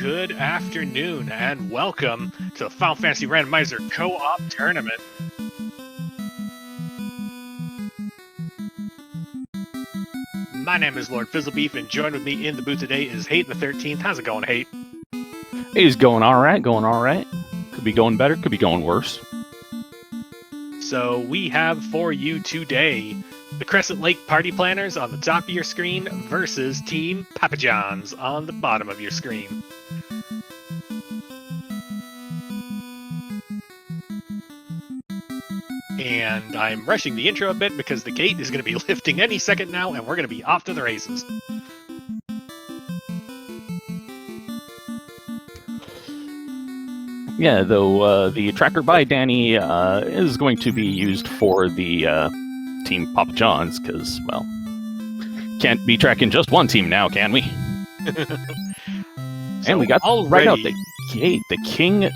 Good afternoon, and welcome to the Final Fantasy Randomizer Co-op Tournament. My name is Lord Fizzlebeef, and joined with me in the booth today is Hate the 13th. How's it going, Hate? He's going all right, Could be going better, could be going worse. So we have for you today the Crescent Lake Party Planners on the top of your screen versus Team Papa John's on the bottom of your screen. And I'm rushing the intro a bit because the gate is going to be lifting any second now, and we're going to be off to the races. Yeah, though the tracker by Danny is going to be used for the Team Papa John's, because, well, can't be tracking just one team now, can we? And we got right out the gate, the king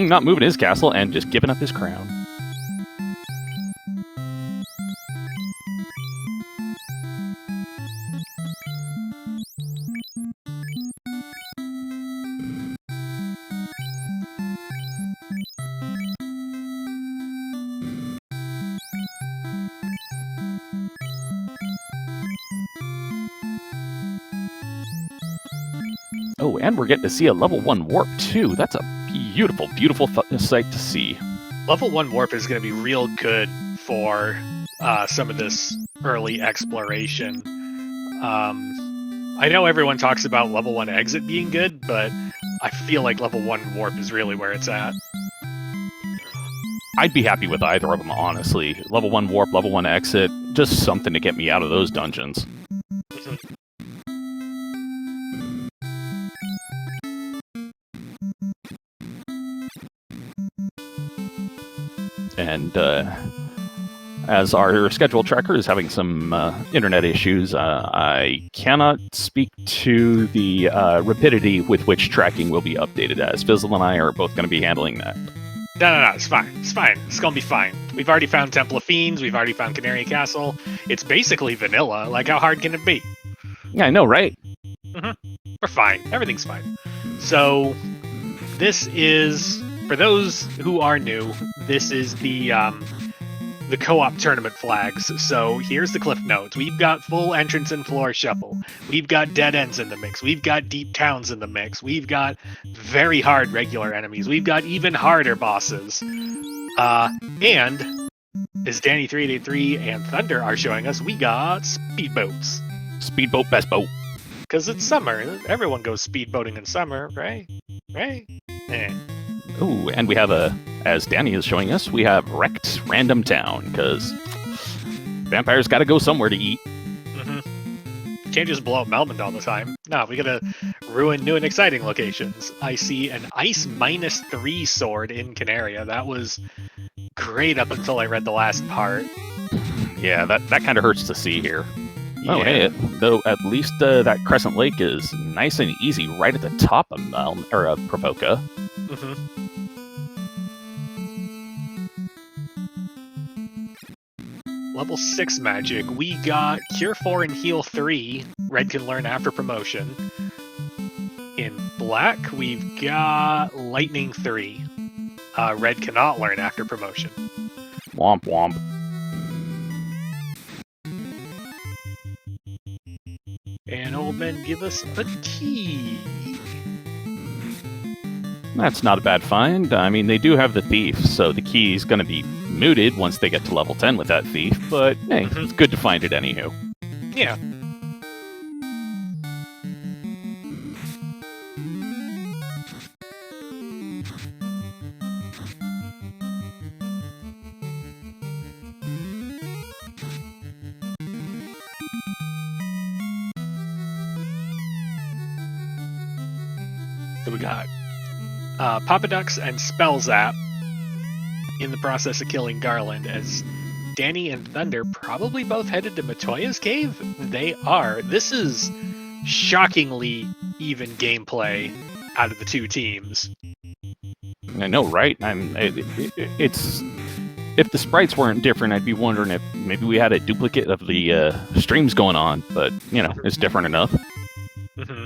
not moving his castle and just giving up his crown. Oh, and we're getting to see a level 1 warp, too. That's a beautiful, beautiful sight to see. Level 1 warp is going to be real good for some of this early exploration. I know everyone talks about level 1 exit being good, but I feel like level 1 warp is really where it's at. I'd be happy with either of them, honestly. Level 1 warp, level 1 exit, just something to get me out of those dungeons. And as our schedule tracker is having some internet issues, I cannot speak to the rapidity with which tracking will be updated, as Fizzle and I are both going to be handling that. No, it's fine. It's fine. It's going to be fine. We've already found Temple of Fiends. We've already found Canary Castle. It's basically vanilla. Like, how hard can it be? Yeah, I know, right? We're fine. Everything's fine. So, this is... For those who are new, this is the co-op tournament flags. So here's the cliff notes. We've got full entrance and floor shuffle. We've got dead ends in the mix. We've got deep towns in the mix. We've got very hard regular enemies. We've got even harder bosses. And as Danny383 and Thunder are showing us, we got speedboats. Speedboat, best boat. Because it's summer. Everyone goes speedboating in summer, right? Right? Oh, and we have as Danny is showing us, we have wrecked random town, because vampires gotta go somewhere to eat. Can't just blow up Melmond all the time. No, we gotta ruin new and exciting locations. I see an Ice -3 sword in Canaria. That was great up until I read the last part. Yeah, that kind of hurts to see here. Yeah. Oh, hey, though at least that Crescent Lake is nice and easy right at the top of Provoca. Level 6 magic. We got Cure 4 and Heal 3. Red can learn after promotion. In black, we've got Lightning 3. Red cannot learn after promotion. Womp womp. And old men give us a key. That's not a bad find. I mean, they do have the thief, so the key is going to be mooted once they get to level 10 with that thief, but hey, it's good to find it anywho. Yeah. So we got Papa Ducks and Spell Zap in the process of killing Garland, as Danny and Thunder probably both headed to Matoya's cave. They are. This is shockingly even gameplay out of the two teams. I know, right? It's if the sprites weren't different, I'd be wondering if maybe we had a duplicate of the streams going on, but, you know, it's different enough. Mm-hmm.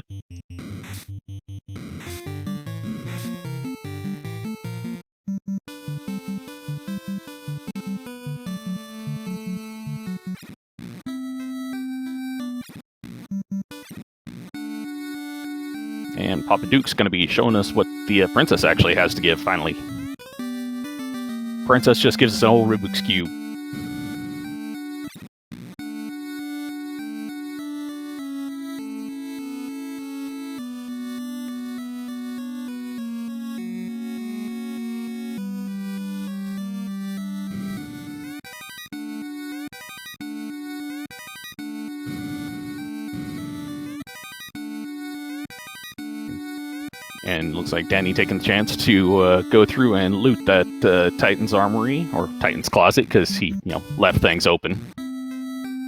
And Papa Duke's going to be showing us what the princess actually has to give, finally. Princess just gives us a whole Rubik's Cube. And looks like Danny taking the chance to go through and loot that Titan's armory, or Titan's closet, because he, left things open.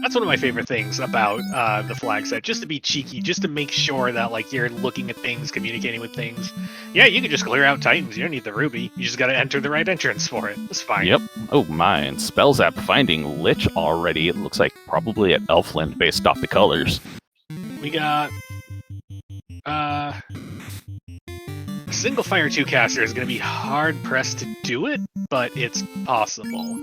That's one of my favorite things about the flag set, just to be cheeky, just to make sure that like you're looking at things, communicating with things. Yeah, you can just clear out Titans. You don't need the ruby. You just got to enter the right entrance for it. It's fine. Yep. Oh my, and Spells App finding Lich already. It looks like probably at Elfland based off the colors. We got a single Fire 2 caster is going to be hard pressed to do it, but it's possible.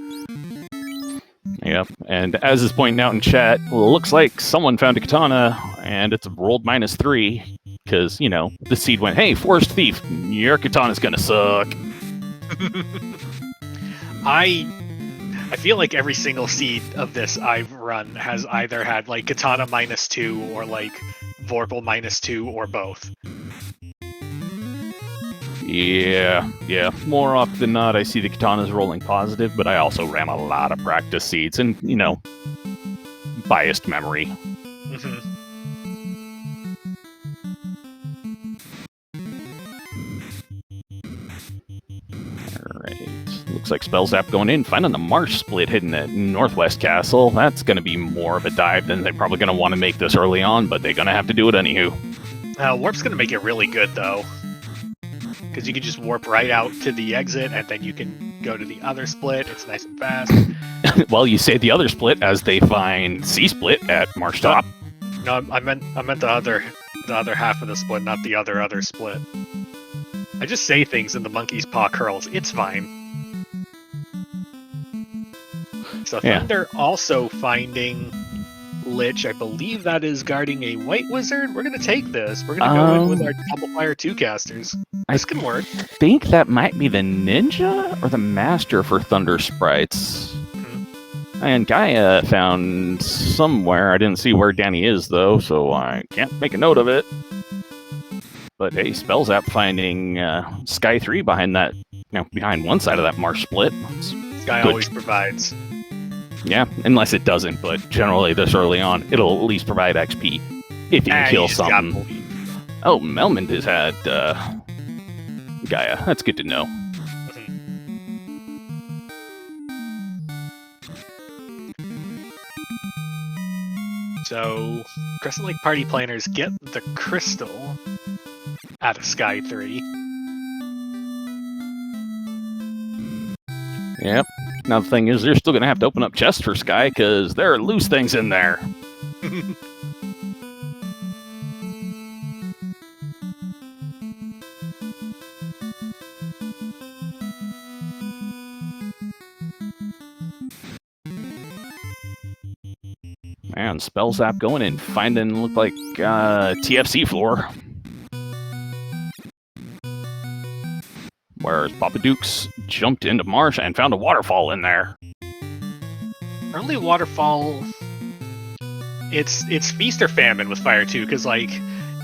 Yep, and as is pointing out in chat, looks like someone found a katana, and it's rolled -3, because, the seed went, hey, Forest Thief, your katana's gonna suck. I feel like every single seed of this I've run has either had, like, katana -2, or, like, Vorpal -2, or both. Yeah. More often than not, I see the katanas rolling positive, but I also ran a lot of practice seeds and, biased memory. Mm-hmm. Alright. Looks like Spells App going in, finding the Marsh split hidden at Northwest Castle. That's going to be more of a dive than they're probably going to want to make this early on, but they're going to have to do it anywho. Warp's going to make it really good, though. Because you can just warp right out to the exit, and then you can go to the other split. It's nice and fast. Well, you say the other split as they find C-split at Marsh Top. No, I meant the other half of the split, not the other split. I just say things and the monkey's paw curls. It's fine. So Thunder also finding Lich. I believe that is guarding a white wizard. We're going to take this. We're going to go in with our double Fire 2 casters. This can work. I think that might be the ninja or the master for Thunder Sprites. Mm-hmm. And Gaia found somewhere. I didn't see where Danny is, though, so I can't make a note of it. But hey, Spells App finding Sky 3 behind that, behind one side of that Marsh split. Sky always provides. Yeah, unless it doesn't, but generally this early on, it'll at least provide XP if you can kill something. Oh, Melmond has had Gaia. That's good to know. So, Crescent Lake Party Planners get the crystal out of Sky 3. Yep. Now the thing is, they're still going to have to open up chests for Sky, because there are loose things in there. Man, Spells App going and finding, look like, TFC floor. Whereas Papa Duke's jumped into Marsh and found a waterfall in there. Early waterfall, it's feast or famine with Fire 2, because, like,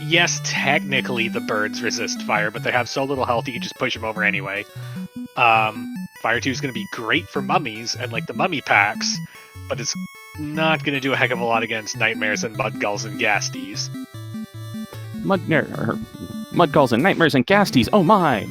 yes, technically the birds resist fire, but they have so little health you can just push them over anyway. Fire 2 is going to be great for mummies and, like, the mummy packs, but it's not going to do a heck of a lot against Nightmares and Mudgulls and Gasties. Mudgulls and Nightmares and Gasties, oh my!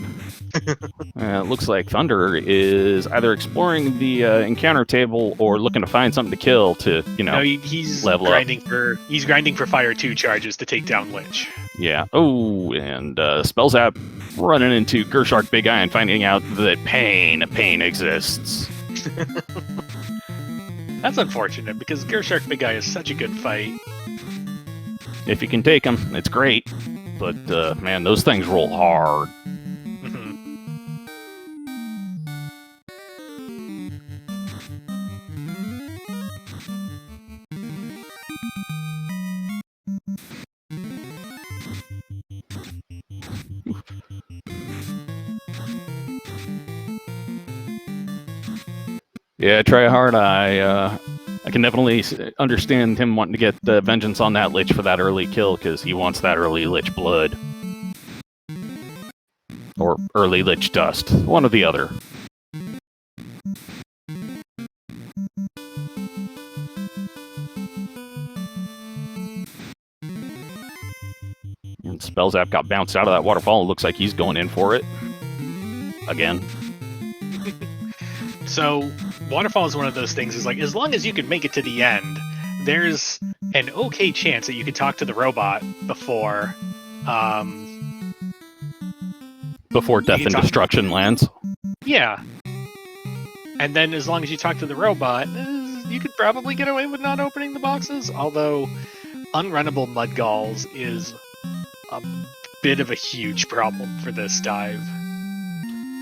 It looks like Thunder is either exploring the encounter table or looking to find something to kill to, No, he's level grinding up. He's grinding for Fire 2 charges to take down Lich. Yeah. Oh, and Spells App running into Gershark Big Eye and finding out that pain exists. That's unfortunate, because Gershark Big Eye is such a good fight. If you can take him, it's great. but man, those things roll hard. Yeah, try hard. I can definitely understand him wanting to get the vengeance on that Lich for that early kill, because he wants that early Lich blood. Or early Lich dust. One or the other. And Spellzap got bounced out of that waterfall. It looks like he's going in for it. Again. So, waterfall is one of those things, is like, as long as you can make it to the end, there's an okay chance that you can talk to the robot before... before death and destruction lands. Yeah. And then as long as you talk to the robot, you could probably get away with not opening the boxes, although unrunnable Mudgalls is a bit of a huge problem for this dive.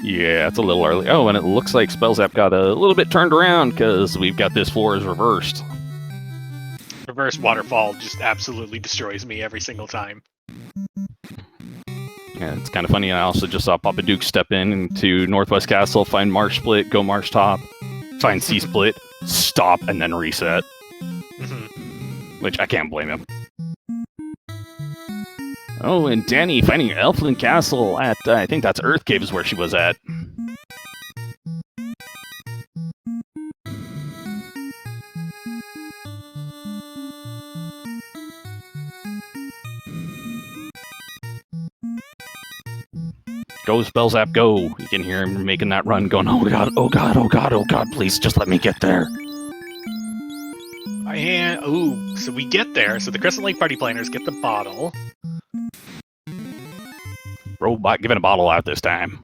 Yeah, it's a little early. Oh, and it looks like Spellzap got a little bit turned around because we've got this floor is reversed. Reverse waterfall just absolutely destroys me every single time. Yeah, it's kind of funny. I also just saw Papa Duke step into Northwest Castle, find Marsh Split, go Marsh Top, find C Split, stop, and then reset. Which I can't blame him. Oh, and Danny finding Elfland Castle at, I think that's Earth Cave is where she was at. Go, Spellzap, go! You can hear him making that run, going, oh god, oh god, oh god, oh god, please, just let me get there. Ooh, so we get there, so the Crescent Lake Party Planners get the bottle. Robot giving a bottle out this time.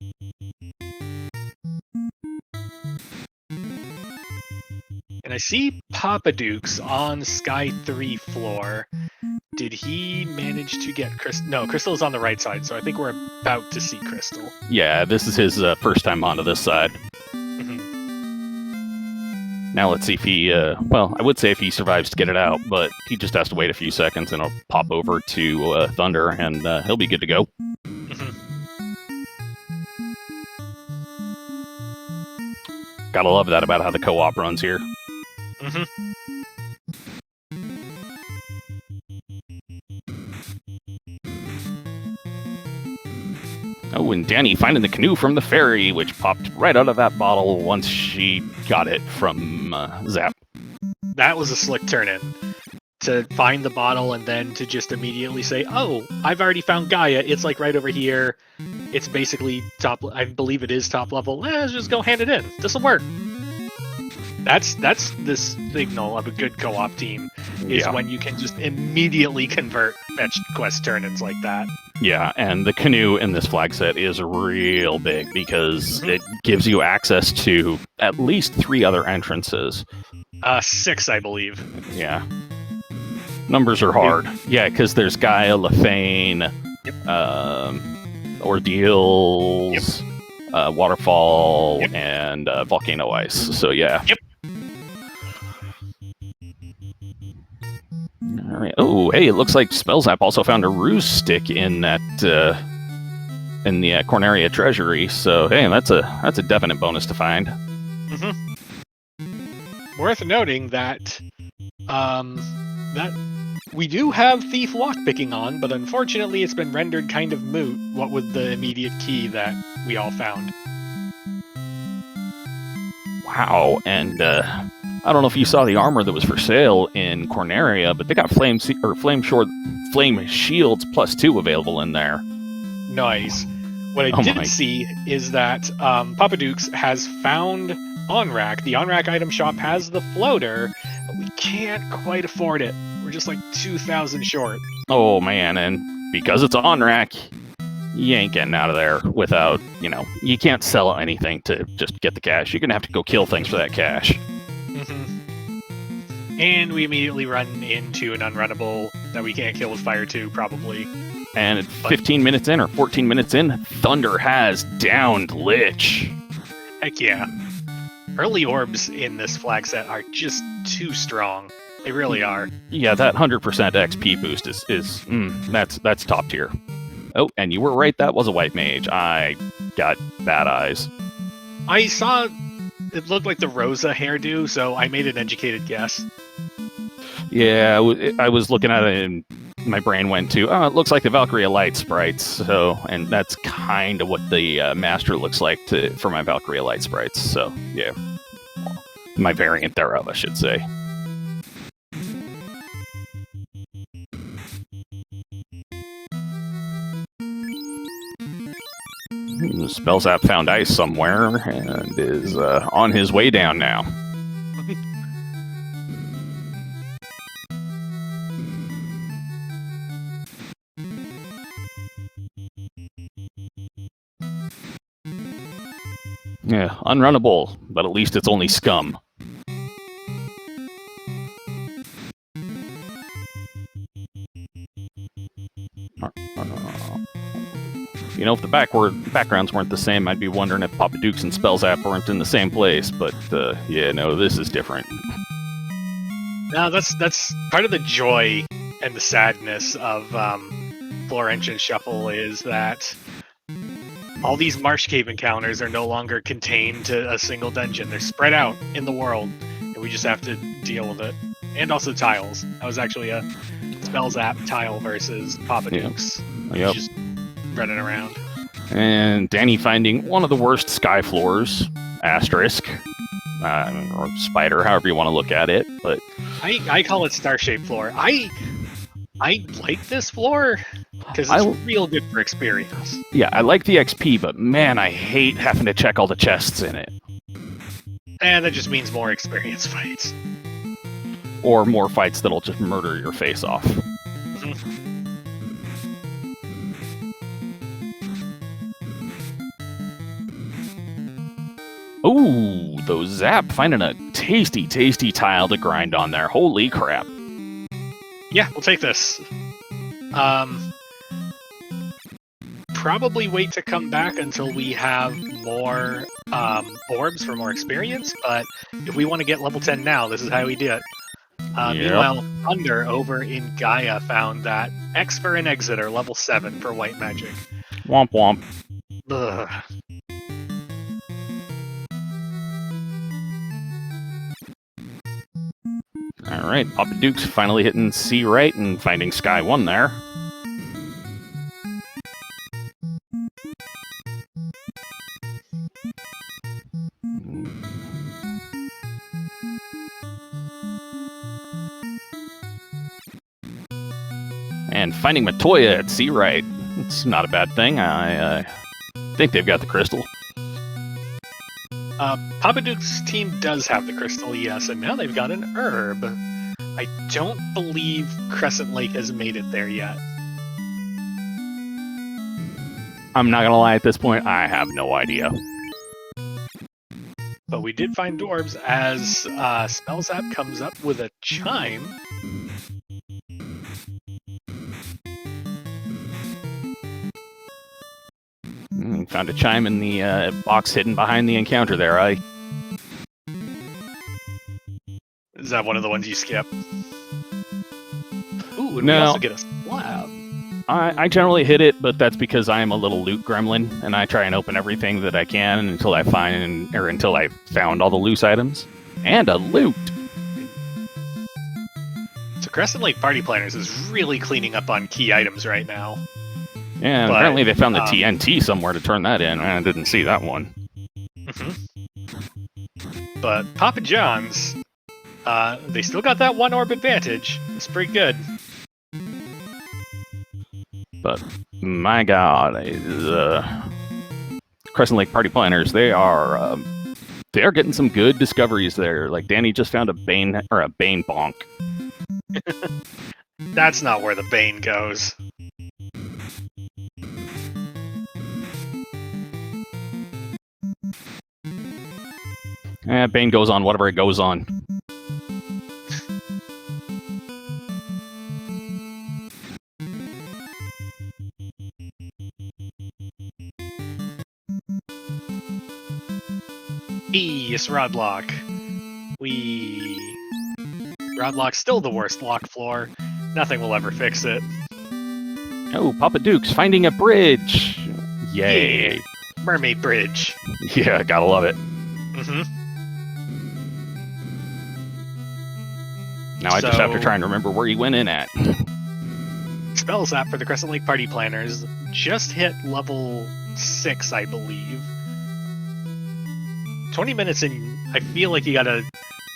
And I see Papa Duke's on Sky 3 floor. Did he manage to get Crystal? No, Crystal is on the right side, so I think we're about to see Crystal. Yeah, this is his first time onto this side. Now let's see if he, well, I would say if he survives to get it out, but he just has to wait a few seconds and it'll pop over to Thunder and he'll be good to go. Gotta love that about how the co-op runs here. Oh, and Danny finding the canoe from the ferry, which popped right out of that bottle once she got it from Zap. That was a slick turn-in. To find the bottle and then to just immediately say, oh, I've already found Gaia, it's like right over here. It's basically top, I believe it is top level. Let's just go hand it in. This'll work. That's the signal of a good co-op team, is when you can just immediately convert fetch quest turn-ins like that. Yeah, and the canoe in this flag set is real big because it gives you access to at least 3 other entrances. 6, I believe. Yeah. Numbers are hard. Yeah, because there's Gaia, Lefane, Ordeals, Waterfall, and Volcano Ice. So, yeah. All right. Oh, hey, it looks like Spellzap also found a ruse stick in that in the Corneria treasury. So, hey, that's a definite bonus to find. Worth noting that that we do have Thief lockpicking on, but unfortunately it's been rendered kind of moot, what with the immediate key that we all found. Wow, and I don't know if you saw the armor that was for sale in Corneria, but they got flame shields +2 available in there. Nice. What I didn't see is that Papa Duke's has found OnRack. The OnRack item shop has the floater, but we can't quite afford it. We're just like 2,000 short. Oh man, and because it's OnRack, you ain't getting out of there without, you can't sell anything to just get the cash. You're gonna have to go kill things for that cash. And we immediately run into an unrunnable that we can't kill with Fire 2, probably. And 15 minutes in, or 14 minutes in, Thunder has downed Lich. Heck yeah. Early orbs in this flag set are just too strong. They really are. Yeah, that 100% XP boost that's top tier. Oh, and you were right, that was a white mage. I got bad eyes. I saw it looked like the Rosa hairdo, so I made an educated guess. Yeah, I was looking at it and my brain went to, oh, it looks like the Valkyria Light sprites. So, and that's kind of what the Master looks like for my Valkyria Light sprites. So, yeah. My variant thereof, I should say. Spellzap found ice somewhere and is on his way down now. Yeah, unrunnable, but at least it's only scum. You know, if the backgrounds weren't the same, I'd be wondering if Poppa Dukes and Spellzap weren't in the same place, but yeah, no, this is different. Now, that's part of the joy and the sadness of Florentian Shuffle is that all these Marsh Cave encounters are no longer contained to a single dungeon. They're spread out in the world, and we just have to deal with it. And also tiles. That was actually a Spellzap tile versus Poppa Dukes. Yep. Just running around. And Danny finding one of the worst sky floors, asterisk, or spider, however you want to look at it. But I call it star-shaped floor. I like this floor because it's real good for experience. Yeah, I like the XP, but man, I hate having to check all the chests in it. And that just means more experience fights. Or more fights that'll just murder your face off. Ooh, those Zap finding a tasty, tasty tile to grind on there. Holy crap. Yeah, we'll take this. Probably wait to come back until we have more orbs for more experience, but if we want to get level 10 now, this is how we do it. Meanwhile, Thunder over in Gaia found that X for an Exeter, level 7 for white magic. Womp womp. Ugh. Alright, Poppa Dukes finally hitting C right and finding Sky 1 there. And finding Matoya at C right. It's not a bad thing. I think they've got the crystal. Poppa Duke's team does have the crystal, yes, and now they've got an herb. I don't believe Crescent Lake has made it there yet. I'm not gonna lie, at this point, I have no idea. But we did find dwarves as Spellzap comes up with a chime. Found a chime in the box hidden behind the encounter there, Is that one of the ones you skip? Ooh, and no. we also get a slab. I generally hit it, but that's because I am a little loot gremlin, and I try and open everything that I can until I found all the loose items. And a loot! So Crescent Lake Party Planners is really cleaning up on key items right now. Yeah, but apparently they found the TNT somewhere to turn that in. I didn't see that one. But Papa John's, they still got that one orb advantage. It's pretty good. But my God, Crescent Lake Party Planners, they are getting some good discoveries there. Like Danny just found a Bane bonk. That's not where the Bane goes. Bane goes on whatever it goes on. Yes, Rodlock. Rodlock's still the worst lock floor. Nothing will ever fix it. Oh, Papa Duke's finding a bridge. Yay. Yeah. Mermaid Bridge. Yeah, gotta love it. Mm-hmm. Now I just have to try and remember where he went in at. Spells app for the Crescent Lake Party Planners just hit level 6, I believe. 20 minutes in, I feel like you gotta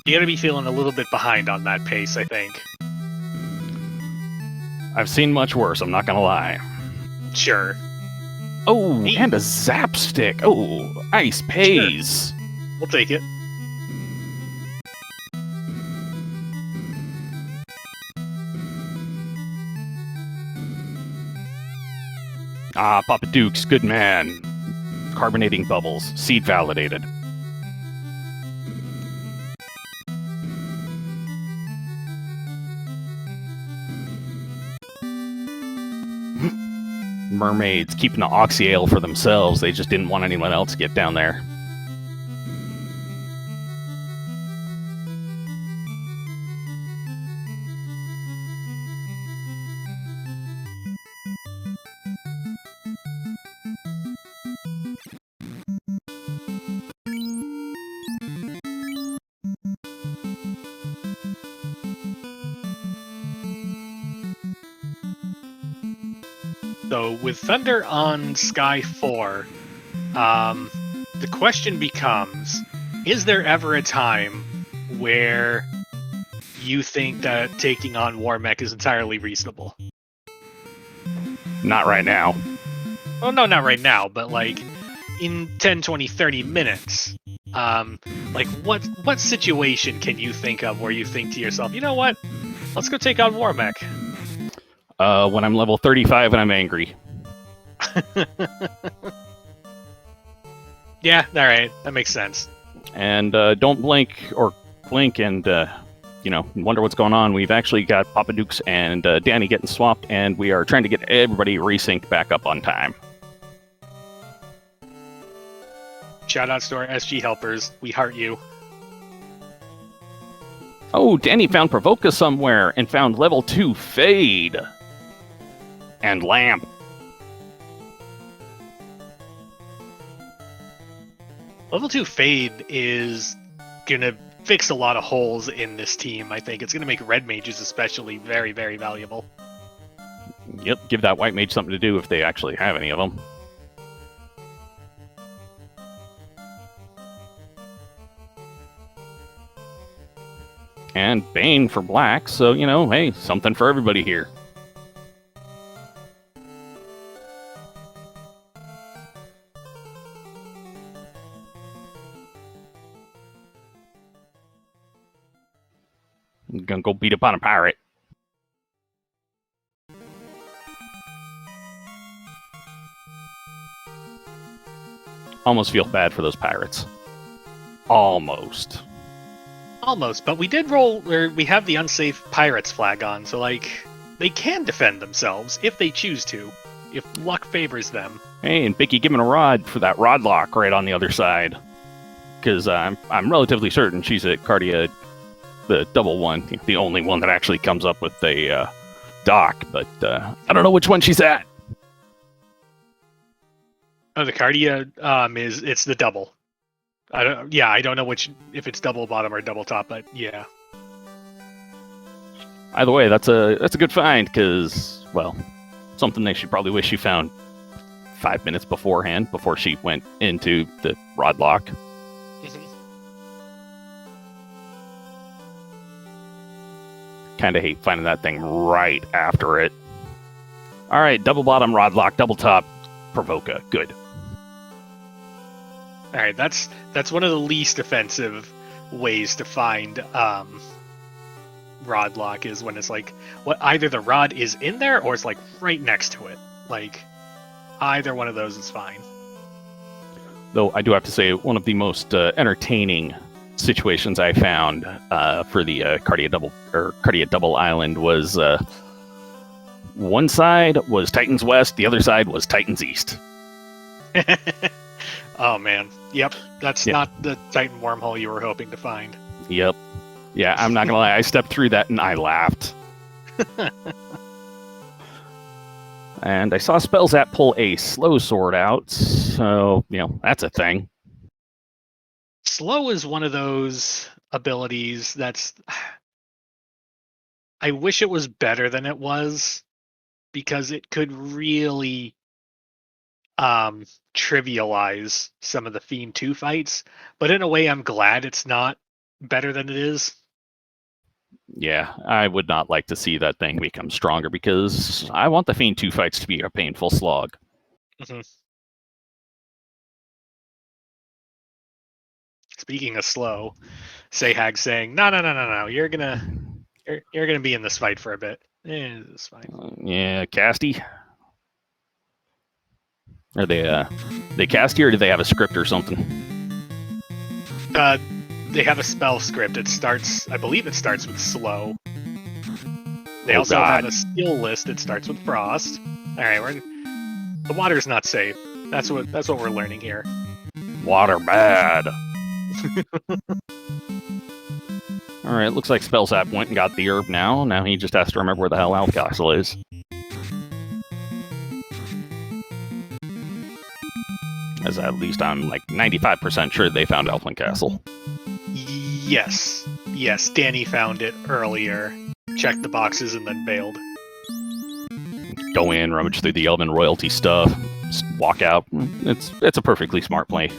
be feeling a little bit behind on that pace, I think. I've seen much worse, I'm not gonna lie. Sure. Oh, and a zap stick. Oh, ice pays. Sure. We'll take it. Ah, Papa Duke's, good man. Carbonating bubbles, seed validated. Mermaids keeping the oxy ale for themselves. They just didn't want anyone else to get down there. So with Thunder on Sky 4, the question becomes, is there ever a time where you think that taking on Warmech is entirely reasonable? Not right now. Well, no, not right now, but like in 10, 20, 30 minutes. Like what situation can you think of where you think to yourself, you know what? Let's go take on Warmech. When I'm level 35 and I'm angry. Yeah, alright. That makes sense. And don't blink and, wonder what's going on. We've actually got Papa Dukes and Danny getting swapped, and we are trying to get everybody resynced back up on time. Shoutouts to our SG helpers. We heart you. Oh, Danny found Provoca somewhere and found level 2 Fade. And Lamp. Level 2 Fade is gonna fix a lot of holes in this team, I think. It's gonna make red mages especially very, very valuable. Yep, give that white mage something to do if they actually have any of them. And Bane for black, so, hey, something for everybody here. I'm gonna go beat up on a pirate. Almost feel bad for those pirates. Almost. Almost, but we did we have the unsafe pirates flag on, so they can defend themselves if they choose to, if luck favors them. Hey, and Bicky giving a rod for that rod lock right on the other side. Because I'm relatively certain she's at Cardia, the double one, the only one that actually comes up with a dock, but I don't know which one she's at. Oh, the Cardia it's the double. I don't know if it's double bottom or double top, but yeah. Either way, that's a good find, because, well, something they should probably wish she found 5 minutes beforehand, before she went into the rod lock. Kind of hate finding that thing right after it. Alright, double bottom, rod lock, double top, Provoca. Good. Alright, that's one of the least offensive ways to find rod lock, is when it's like, either the rod is in there or it's like right next to it. Like, either one of those is fine. Though I do have to say, one of the most entertaining situations I found for the Cardia Double Island was one side was Titans West, the other side was Titans East. Oh man, Yep, that's Yeah. not the Titan wormhole you were hoping to find. Yep. Yeah, I'm not gonna lie. I stepped through that and I laughed. And I saw Spellzap pull a slow sword out, so that's a thing. Slow is one of those abilities that's. I wish it was better than it was, because it could really trivialize some of the Fiend 2 fights. But in a way, I'm glad it's not better than it is. Yeah, I would not like to see that thing become stronger because I want the Fiend 2 fights to be a painful slog. Mm-hmm. Speaking of slow, Sahag saying, "No, you're gonna be in this fight for a bit." It's fine. Yeah, Casty. Are they casty or do they have a script or something? They have a spell script. I believe it starts with slow. They also have a skill list that starts with frost. All right, the water's not safe. That's what we're learning here. Water bad. All right, looks like Spellzap went and got the herb now. Now he just has to remember where the hell Alcastle is. As at least I'm like 95% sure they found Elfland Castle. Yes, Danny found it earlier. Checked the boxes and then bailed. Go in, rummage through the Elven royalty stuff, walk out. It's a perfectly smart play.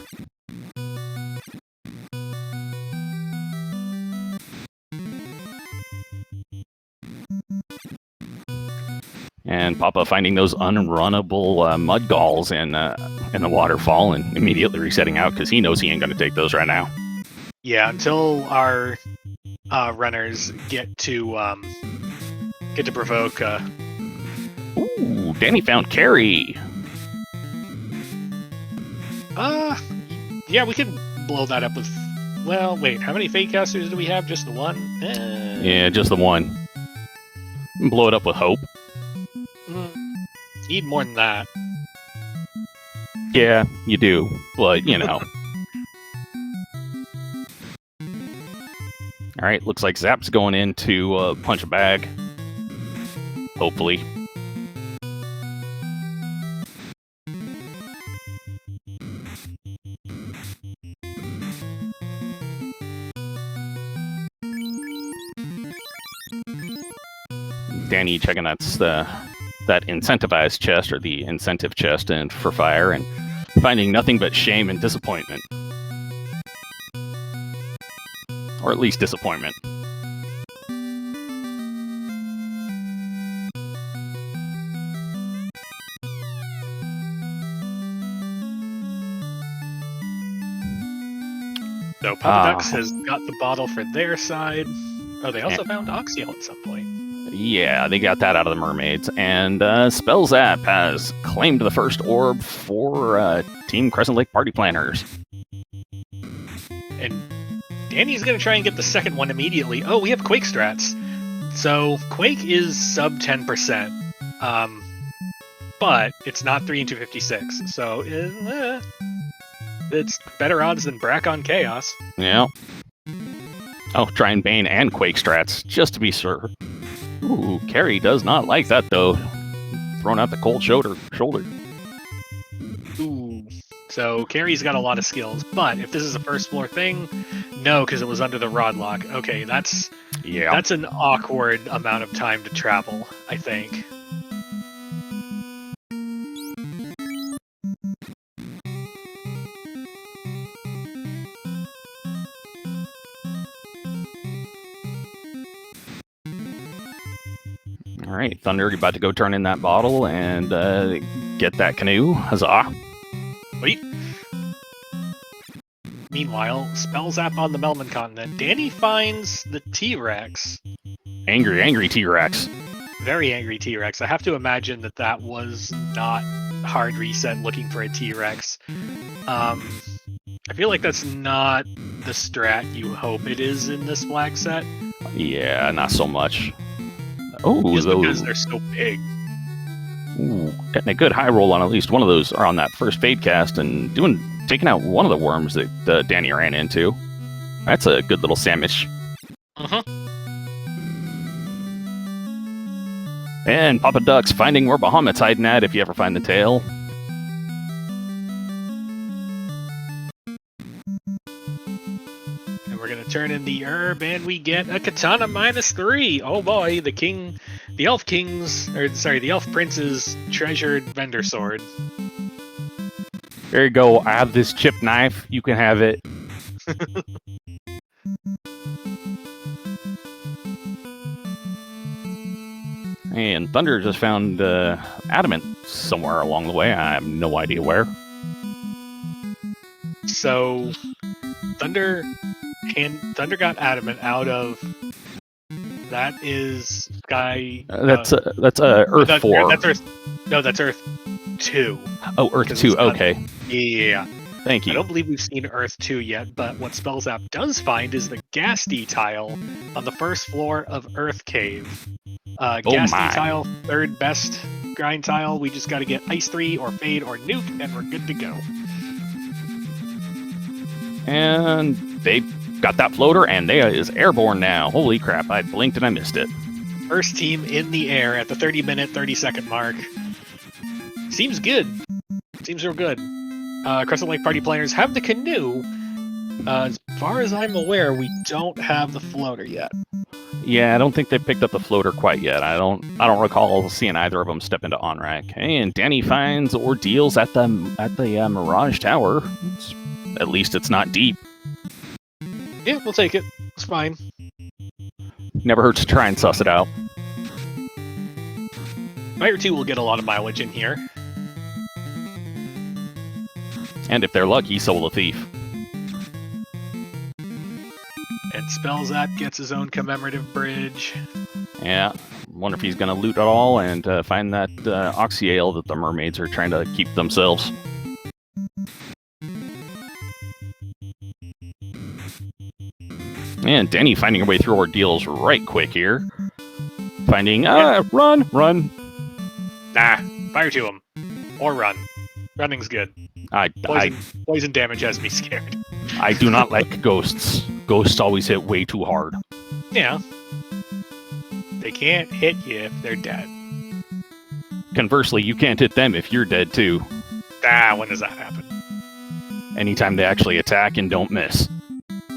And Poppa finding those unrunnable mud galls in the waterfall and immediately resetting out because he knows he ain't going to take those right now. Yeah, until our runners get to provoke. Ooh, Danny found Carrie. Yeah, we can blow that up with. Well, wait, how many fake casters do we have? Just the one? Yeah, just the one. Blow it up with hope. Need more than that. Yeah, you do, but All right, looks like Zap's going in to punch a bag. Hopefully. Danny checking that incentivized chest or the incentive chest and for fire and finding nothing but shame and disappointment. Or at least disappointment. So Poppa has got the bottle for their side. Oh, they also found Oxyel at some point. Yeah, they got that out of the mermaids. And Spellzap has claimed the first orb for Team Crescent Lake Party Planners. And Danny's going to try and get the second one immediately. Oh, we have Quake strats. So Quake is sub 10%. But it's not 3 and 256. So it's better odds than Brack on Chaos. Yeah. Oh, try and Bane and Quake strats, just to be sure. Ooh, Carrie does not like that, though. Throwing out the cold shoulder. Ooh. So Carrie's got a lot of skills, but if this is a first floor thing, no, because it was under the rod lock. Okay, that's an awkward amount of time to travel, I think. All right, Thunder, you're about to go turn in that bottle and get that canoe. Huzzah. Wait. Meanwhile, Spellzap on the Melman continent. Danny finds the T-Rex. Angry T-Rex. Very angry T-Rex. I have to imagine that was not hard reset looking for a T-Rex. I feel like that's not the strat you hope it is in this flag set. Yeah, not so much. Oh, just because they're so big. Ooh, getting a good high roll on at least one of those, or on that first fade cast, and doing taking out one of the worms that Danny ran into. That's a good little sandwich. And Papa Duck's finding where Bahamut's hiding at if you ever find the tail. And we're going to turn in the herb, and we get a katana -3. Oh boy, the Elf Prince's treasured vendor sword. There you go. I have this chip knife. You can have it. And Thunder just found adamant somewhere along the way. I have no idea where. So, Thunder got adamant out of. That is Sky. That's Earth 4. That's Earth. No, that's Earth 2. Oh, Earth 2. Okay. Yeah. Thank you. I don't believe we've seen Earth 2 yet, but what Spells app does find is the Gasty tile on the first floor of Earth Cave. Gasty tile, third best grind tile. We just got to get Ice 3 or Fade or Nuke, and we're good to go. And they got that floater, and they is airborne now. Holy crap, I blinked and I missed it. First team in the air at the 30-minute, 30-second mark. Seems good. Seems real good. Crescent Lake Party players have the canoe. As far as I'm aware, we don't have the floater yet. Yeah, I don't think they picked up the floater quite yet. I don't recall seeing either of them step into OnRack. And Danny finds ordeals at the Mirage Tower. At least it's not deep. Yeah, we'll take it. It's fine. Never hurts to try and suss it out. Fire 2 will get a lot of mileage in here. And if they're lucky, so will the thief. And Spells app gets his own commemorative bridge. Yeah, wonder if he's going to loot it all and find that oxyale that the mermaids are trying to keep themselves. And Danny finding her way through ordeals right quick here. Finding, run! Nah, fire to him. Or run. Running's good. Poison damage has me scared. I do not like ghosts. Ghosts always hit way too hard. Yeah. They can't hit you if they're dead. Conversely, you can't hit them if you're dead too. When does that happen? Anytime they actually attack and don't miss.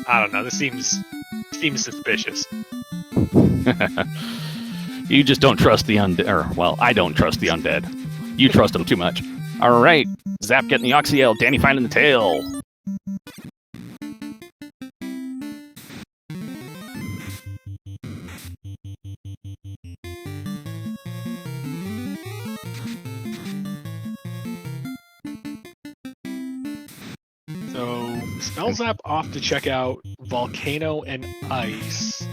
I don't know, this seems suspicious. You just don't trust the undead. Well, I don't trust the undead. You trust them too much. Alright, Zap getting the oxyale, Danny finding the tail. So, Spellzap off to check out Volcano and Ice.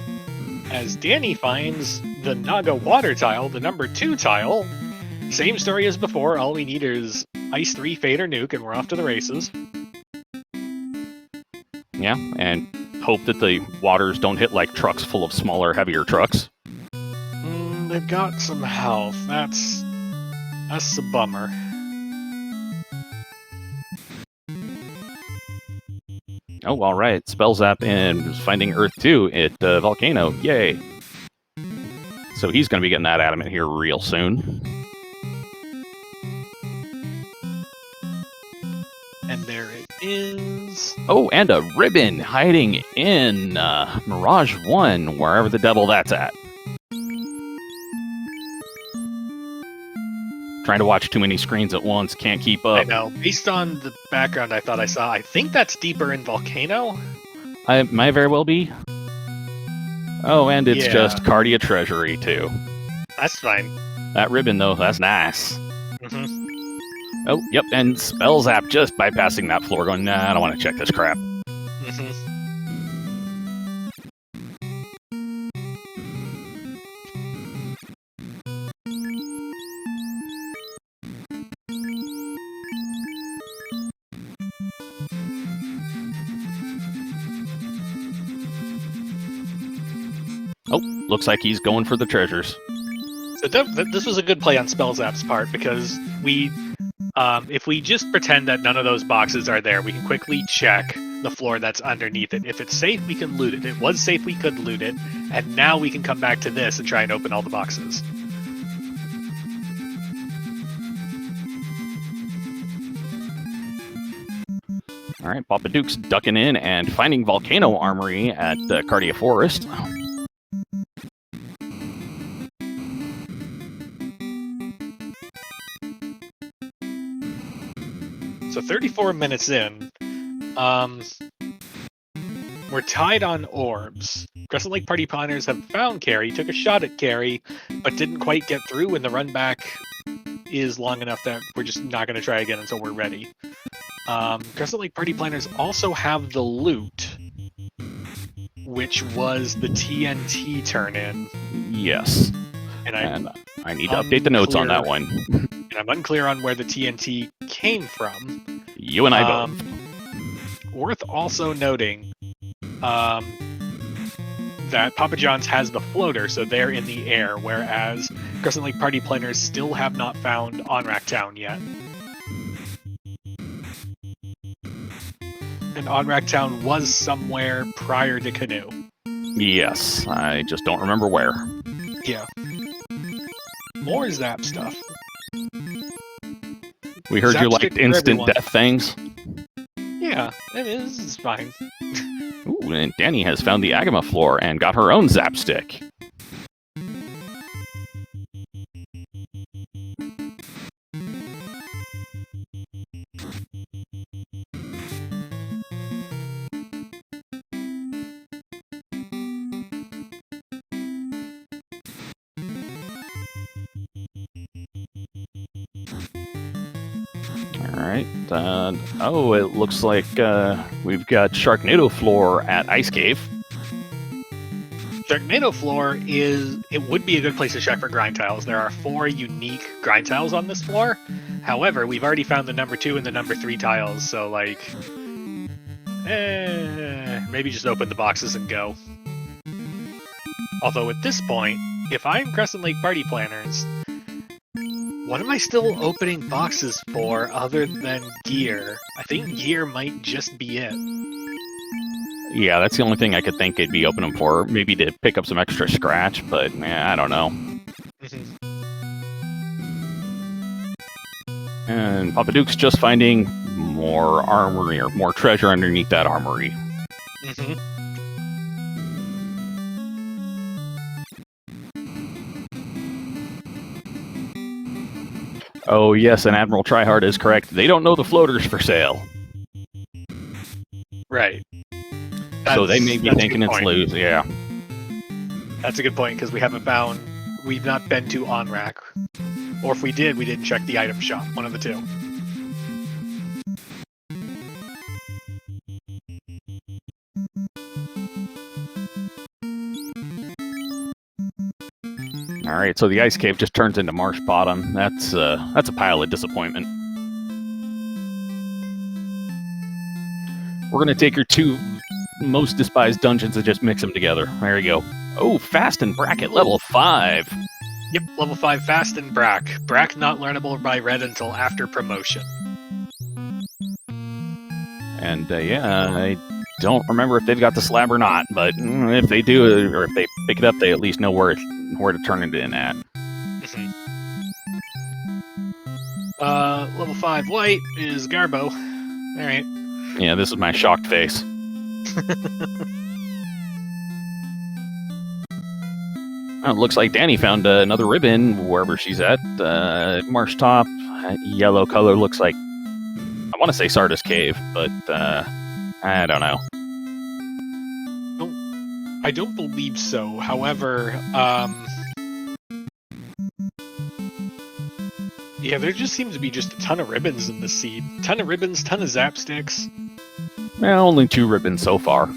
As Danny finds the Naga water tile, the number 2 tile. Same story as before, all we need is Ice 3, Fade, or Nuke, and we're off to the races. Yeah, and hope that the waters don't hit like trucks full of smaller, heavier trucks. They've got some health. That's a bummer. Oh, alright. Spellzap and finding Earth 2 at Volcano. Yay! So he's going to be getting that adamant here real soon. And there it is. Oh, and a ribbon hiding in Mirage 1, wherever the devil that's at. Trying to watch too many screens at once, can't keep up. I know. Based on the background I thought I saw, I think that's deeper in Volcano. Might very well be. Oh, and it's just Cardia Treasury, too. That's fine. That ribbon, though, that's nice. Mm-hmm. Oh, yep, and Spellzap just bypassing that floor, going, nah, I don't want to check this crap. Mm-hmm. Oh, looks like he's going for the treasures. So this was a good play on Spellzap's part, because we If we just pretend that none of those boxes are there, we can quickly check the floor that's underneath it. If it's safe, we can loot it. It was safe, we could loot it. And now we can come back to this and try and open all the boxes. All right, Papa Duke's ducking in and finding Volcano Armory at Cardia Forest. So 34 minutes in, we're tied on orbs. Crescent Lake Party Planners have found Carrie, took a shot at Carrie, but didn't quite get through, and the run back is long enough that we're just not going to try again until we're ready. Crescent Lake Party Planners also have the loot, which was the TNT turn-in. Yes. And I need to update the notes on that one. And I'm unclear on where the TNT came from. You and I both. Worth also noting that Papa John's has the floater, so they're in the air, whereas Crescent Lake Party Planners still have not found Onrak Town yet. And Onrak Town was somewhere prior to Canoe. Yes, I just don't remember where. Yeah. More Zap stuff. We heard Zap you liked instant death things. Yeah, it is. It's fine. Ooh, and Danny has found the Agama floor and got her own Zap stick. Alright, oh, it looks like we've got Sharknado floor at Ice Cave. Sharknado floor would be a good place to check for grind tiles. There are 4 unique grind tiles on this floor. However, we've already found the number 2 and the number 3 tiles, so maybe just open the boxes and go. Although at this point, if I'm Crescent Lake Party Planners, what am I still opening boxes for other than gear? I think gear might just be it. Yeah, that's the only thing I could think it'd be opening for. Maybe to pick up some extra scratch, but I don't know. And Papa Duke's just finding more armory or more treasure underneath that armory. Oh yes, and Admiral Tryhard is correct. They don't know the floater's for sale. Right. So they may be thinking it's loose, yeah. That's a good point, because we've not been to Onrak. Or if we did, we didn't check the item shop, one of the two. Alright, so the ice cave just turns into marsh bottom. That's a pile of disappointment. We're gonna take your 2 most despised dungeons and just mix them together. There you go. Oh, Fast and Bracket level 5. Yep, level 5 Fast and Brack. Brack not learnable by Red until after promotion. And yeah, I don't remember if they've got the slab or not, but if they do, or if they pick it up, they at least know where to turn it in at. Level 5 White is Garbo. Alright. Yeah, this is my shocked face. Oh, it looks like Danny found another ribbon wherever she's at. Marsh top, yellow color looks like, I want to say Sardis Cave, but I don't know. I don't believe so. However, yeah, there just seems to be just a ton of ribbons in the seed. Ton of ribbons, ton of zap sticks. Well, only 2 ribbons so far.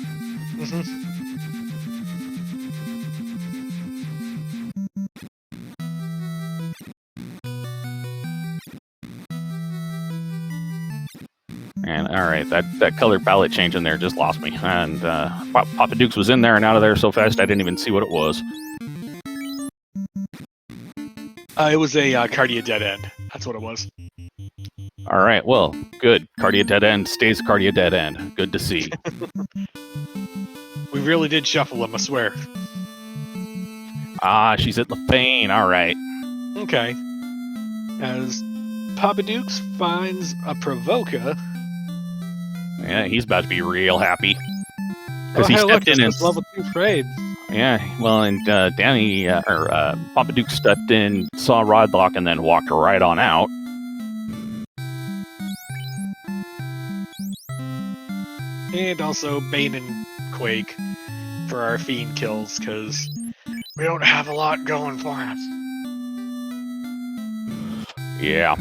And alright, that color palette change in there just lost me. And Papa Duke's was in there and out of there so fast I didn't even see what it was. It was a Cardia dead end. That's what it was. All right, well, good. Cardia dead end stays Cardia dead end. Good to see. We really did shuffle him, I swear. Ah, she's at Lefane. All right. Okay. As Papa Dukes finds a Provoca. Yeah, he's about to be real happy. Oh, Because he hey, look, stepped in and... it's level 2 Frayed. Yeah, well, and Danny, Papa Duke stepped in, saw Rodlock, and then walked right on out. And also Bane and Quake for our Fiend kills, because we don't have a lot going for us. Yeah.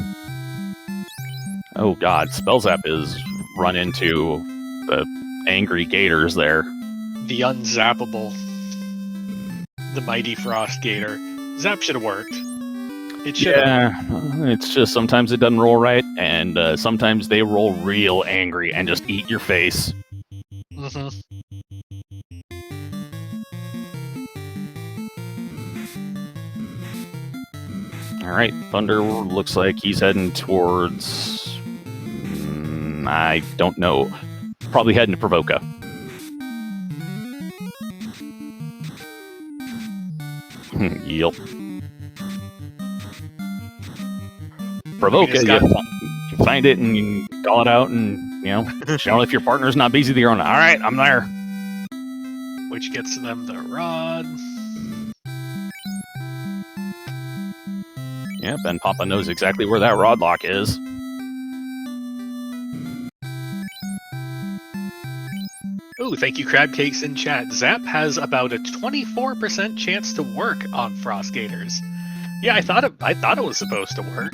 Oh god, Spellzap is run into the angry gators there. The unzappable. The mighty Frost Gator. Zap should have worked. It should have. Yeah, it's just sometimes it doesn't roll right, and sometimes they roll real angry and just eat your face. Mm-hmm. Alright, Thunder looks like he's heading towards... I don't know. Probably heading to Provoca. Yep. Provoca, you find it and you call it out and, you know, if your partner's not busy, they're on, alright, I'm there. Which gets them the rod. Yep, and Poppa knows exactly where that rod lock is. Ooh, thank you, Crab Cakes in chat. Zap has about a 24% chance to work on Frost Gators. Yeah, I thought it was supposed to work.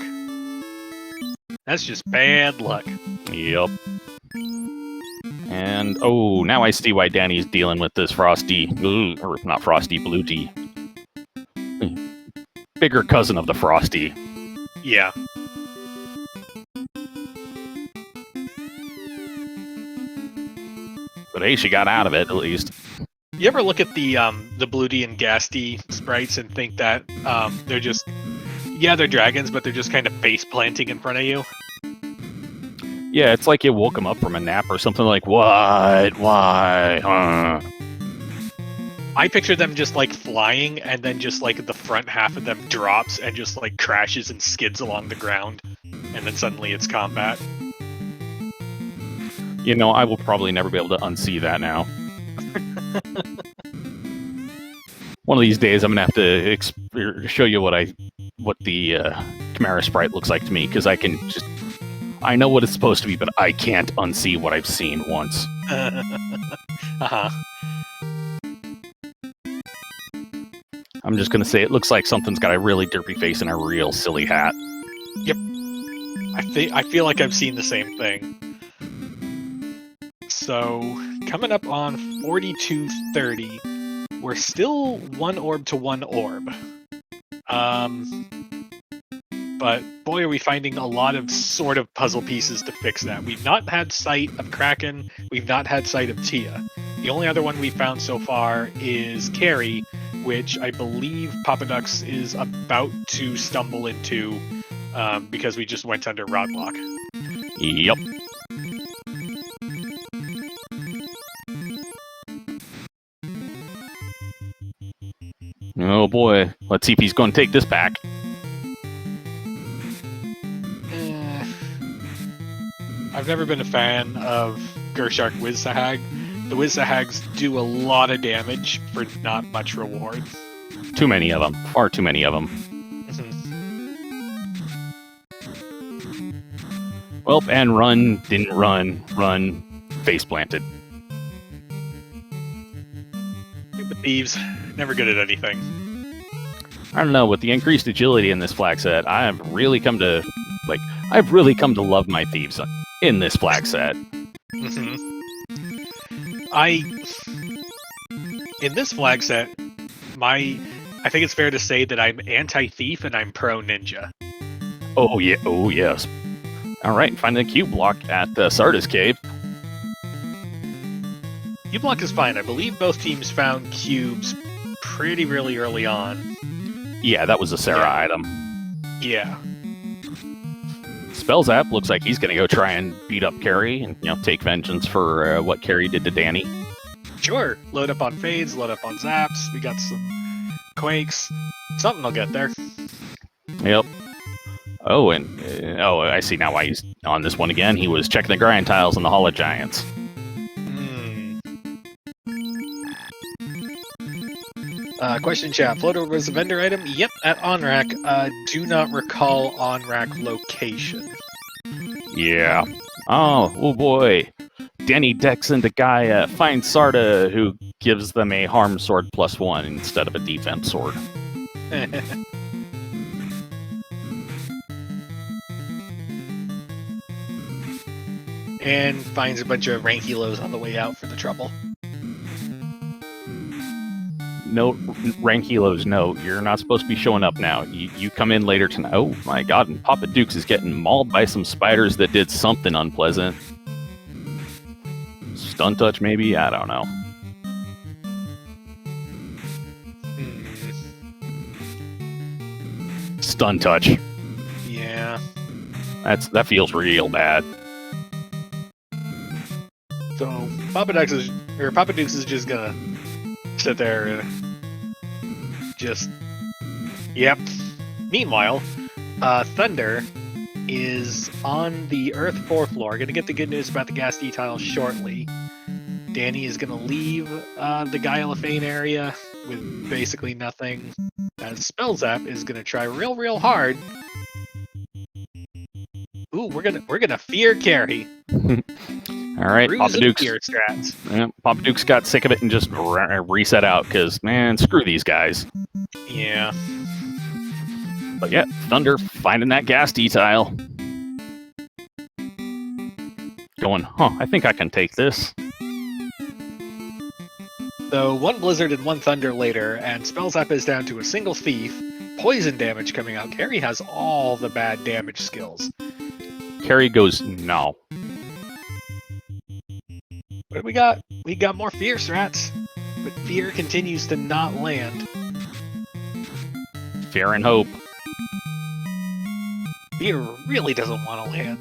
That's just bad luck. Yep. And, oh, now I see why Danny's dealing with this Frosty, or not Frosty, Blue Tea. Bigger cousin of the Frosty. Yeah. But hey, she got out of it, at least. You ever look at the Blue D and Gasty sprites and think that they're just... Yeah, they're dragons, but they're just kind of face planting in front of you? Yeah, it's like you woke them up from a nap or something like, what? Why? I picture them just like flying, and then just like the front half of them drops and just like crashes and skids along the ground, and then suddenly it's combat. You know, I will probably never be able to unsee that now. One of these days, I'm gonna have to show you what the Chimera sprite looks like to me, because I know what it's supposed to be, but I can't unsee what I've seen once. Uh-huh. I'm just gonna say it looks like something's got a really derpy face and a real silly hat. Yep. I feel like I've seen the same thing. So, coming up on 4230, we're still 1 orb to 1 orb. But boy, are we finding a lot of sort of puzzle pieces to fix that. We've not had sight of Kraken, we've not had sight of Tia. The only other one we've found so far is Carrie, which I believe Papa Dux is about to stumble into because we just went under Rodlock. Yep. Oh boy, let's see if he's going to take this pack. I've never been a fan of Gershark Wizzahag. The Wizzahags do a lot of damage for not much reward. Too many of them. Far too many of them. Well, and run, didn't run, face planted. Stupid thieves. Never good at anything. I don't know, with the increased agility in this flag set, I've really come to love my thieves in this flag set. In this flag set, I think it's fair to say that I'm anti-thief and I'm pro-ninja. Oh yeah, oh yes. Alright, find the cube block at the Sardis Cave. Cube block is fine. I believe both teams found cubes pretty really early on. Yeah, that was a Sarah item. Yeah. Spell Zap looks like he's going to go try and beat up Carrie and take vengeance for what Carrie did to Danny. Sure. Load up on fades, load up on zaps. We got some quakes. Something will get there. Yep. Oh, and I see now why he's on this one again. He was checking the grind tiles in the Hall of Giants. Question chat. Floater was a vendor item? Yep, at OnRack. Do not recall OnRack location. Yeah. Oh boy. Danny decks into Gaia, finds Sarda, who gives them a harm sword +1 instead of a defense sword. And finds a bunch of rankulos on the way out for the trouble. No, Rankilos, no. You're not supposed to be showing up now. You come in later tonight. Oh my god, and Papa Dukes is getting mauled by some spiders that did something unpleasant. Stun touch, maybe? I don't know. Stun touch. Yeah. That feels real bad. So Papa Dukes is just gonna sit there and just yep. Meanwhile, Thunder is on the Earth 4 floor. Gonna get the good news about the gas detail shortly. Danny is gonna leave the Gaialafane area with basically nothing. As Spell Zap is gonna try real hard. Ooh, we're gonna fear Carrie. All right, Papa Dukes. Yeah, Papa Dukes got sick of it and just reset out because, man, screw these guys. Yeah. But yeah, Thunder finding that gas detail. Going, I think I can take this. So one Blizzard and one Thunder later, and Spell Zap is down to a single Thief. Poison damage coming out. Carrie has all the bad damage skills. Carrie goes, no. What do we got? We got more Fear strats, but Fear continues to not land. Fear and Hope. Fear really doesn't want to land.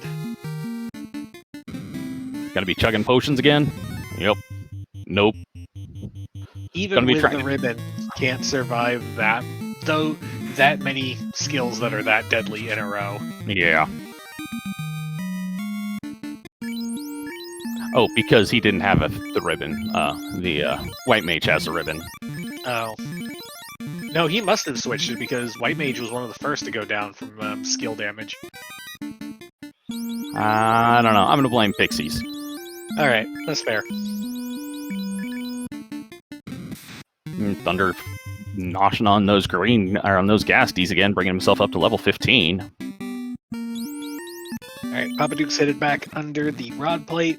Gotta be chugging potions again? Yep. Nope. Even with the ribbon, can't survive that. Though that many skills that are that deadly in a row. Yeah. Oh, because he didn't have the ribbon. The White Mage has the ribbon. Oh. No, he must have switched it because White Mage was one of the first to go down from skill damage. I don't know. I'm gonna blame Pixies. Alright, that's fair. Thunder noshing on those on those Gasties again, bringing himself up to level 15. Alright, Papa Duke's headed back under the rod plate.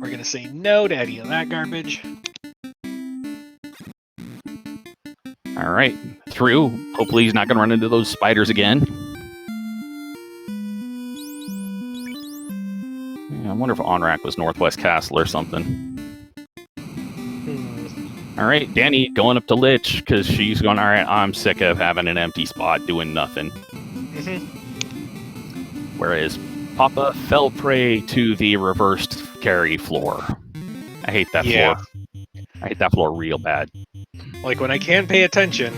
We're gonna say no to any of that garbage. Alright, through. Hopefully he's not gonna run into those spiders again. Yeah, I wonder if OnRack was Northwest Castle or something. Alright, Danny going up to Lich, because she's going, alright, I'm sick of having an empty spot doing nothing. Whereas Poppa fell prey to the reversed Carrie floor. I hate that floor. I hate that floor real bad. Like, when I can pay attention,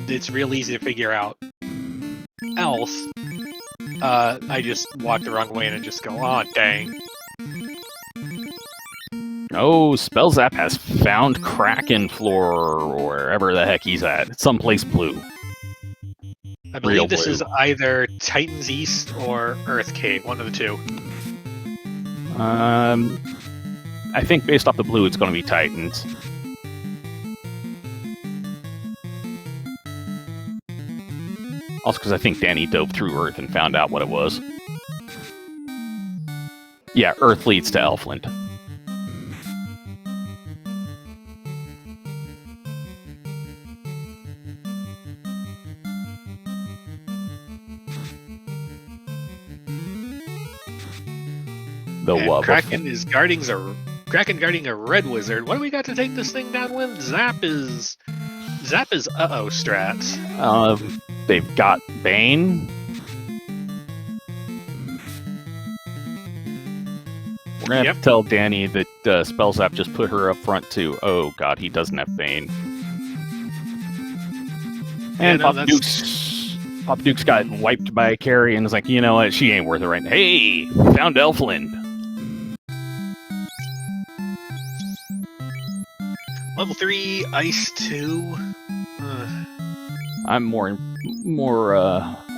it's real easy to figure out. Else, I just walk the wrong way and just go, oh, dang. Oh, Spell Zap has found Kraken floor, or wherever the heck he's at. It's someplace blue. I believe this is either Titan's East or Earth Cave, one of the two. I think based off the blue, it's going to be Titans. Also, because I think Danny dove through Earth and found out what it was. Yeah, Earth leads to Elfland. Kraken is guarding a red wizard. What do we got to take this thing down with? Zap is strats. They've got Bane. We're gonna have to tell Danny that Spells App just put her up front too. Oh god, he doesn't have Bane. And Papa Duke's got wiped by a carry and is like, you know what, she ain't worth it right now. Hey, found Elfland. Level 3, Ice 2. I'm more.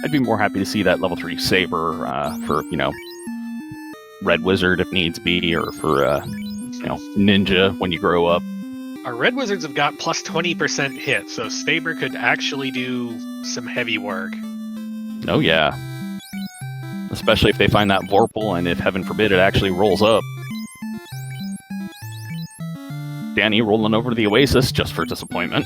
I'd be more happy to see that level 3 Saber for Red Wizard if needs be, or for Ninja when you grow up. Our Red Wizards have got plus 20% hit, so Saber could actually do some heavy work. Oh yeah. Especially if they find that Vorpal, and if heaven forbid it actually rolls up. Danny rolling over to the Oasis just for disappointment.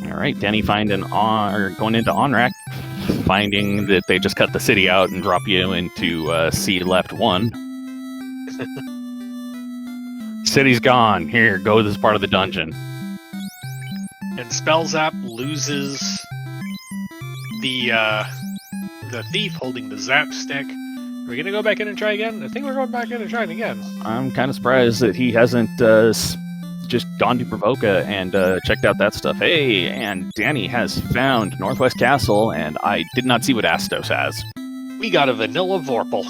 Alright, Danny going into Onrak, finding that they just cut the city out and drop you into C left 1. City's gone. Here, go to this part of the dungeon. And Spellzap loses the thief holding the zap stick. Are we gonna go back in and try again? I think we're going back in and trying again. I'm kind of surprised that he hasn't just gone to Provoca and checked out that stuff. Hey, and Danny has found Northwest Castle, and I did not see what Astos has. We got a vanilla Vorpal.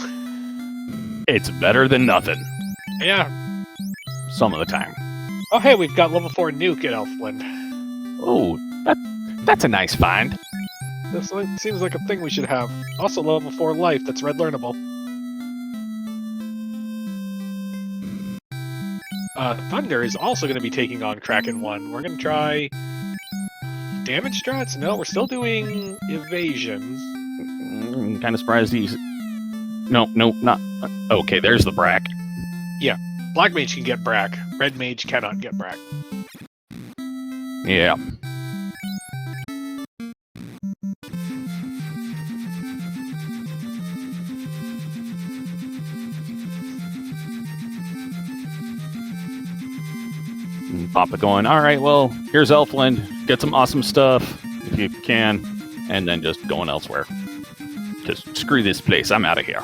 It's better than nothing. Yeah. Some of the time. Oh, hey, we've got level 4 Nuke at Elfland. Oh, that's a nice find. This seems like a thing we should have. Also level 4 Life, that's red learnable. Thunder is also going to be taking on Kraken 1. We're going to try damage strats? No, we're still doing evasion. I'm kind of surprised he's... No, not... Okay, there's the Brack. Yeah, Black Mage can get Brack. Red Mage cannot get Brack. Yeah. Poppa going, alright, well, here's Elfland, get some awesome stuff, if you can, and then just going elsewhere. Just screw this place, I'm out of here.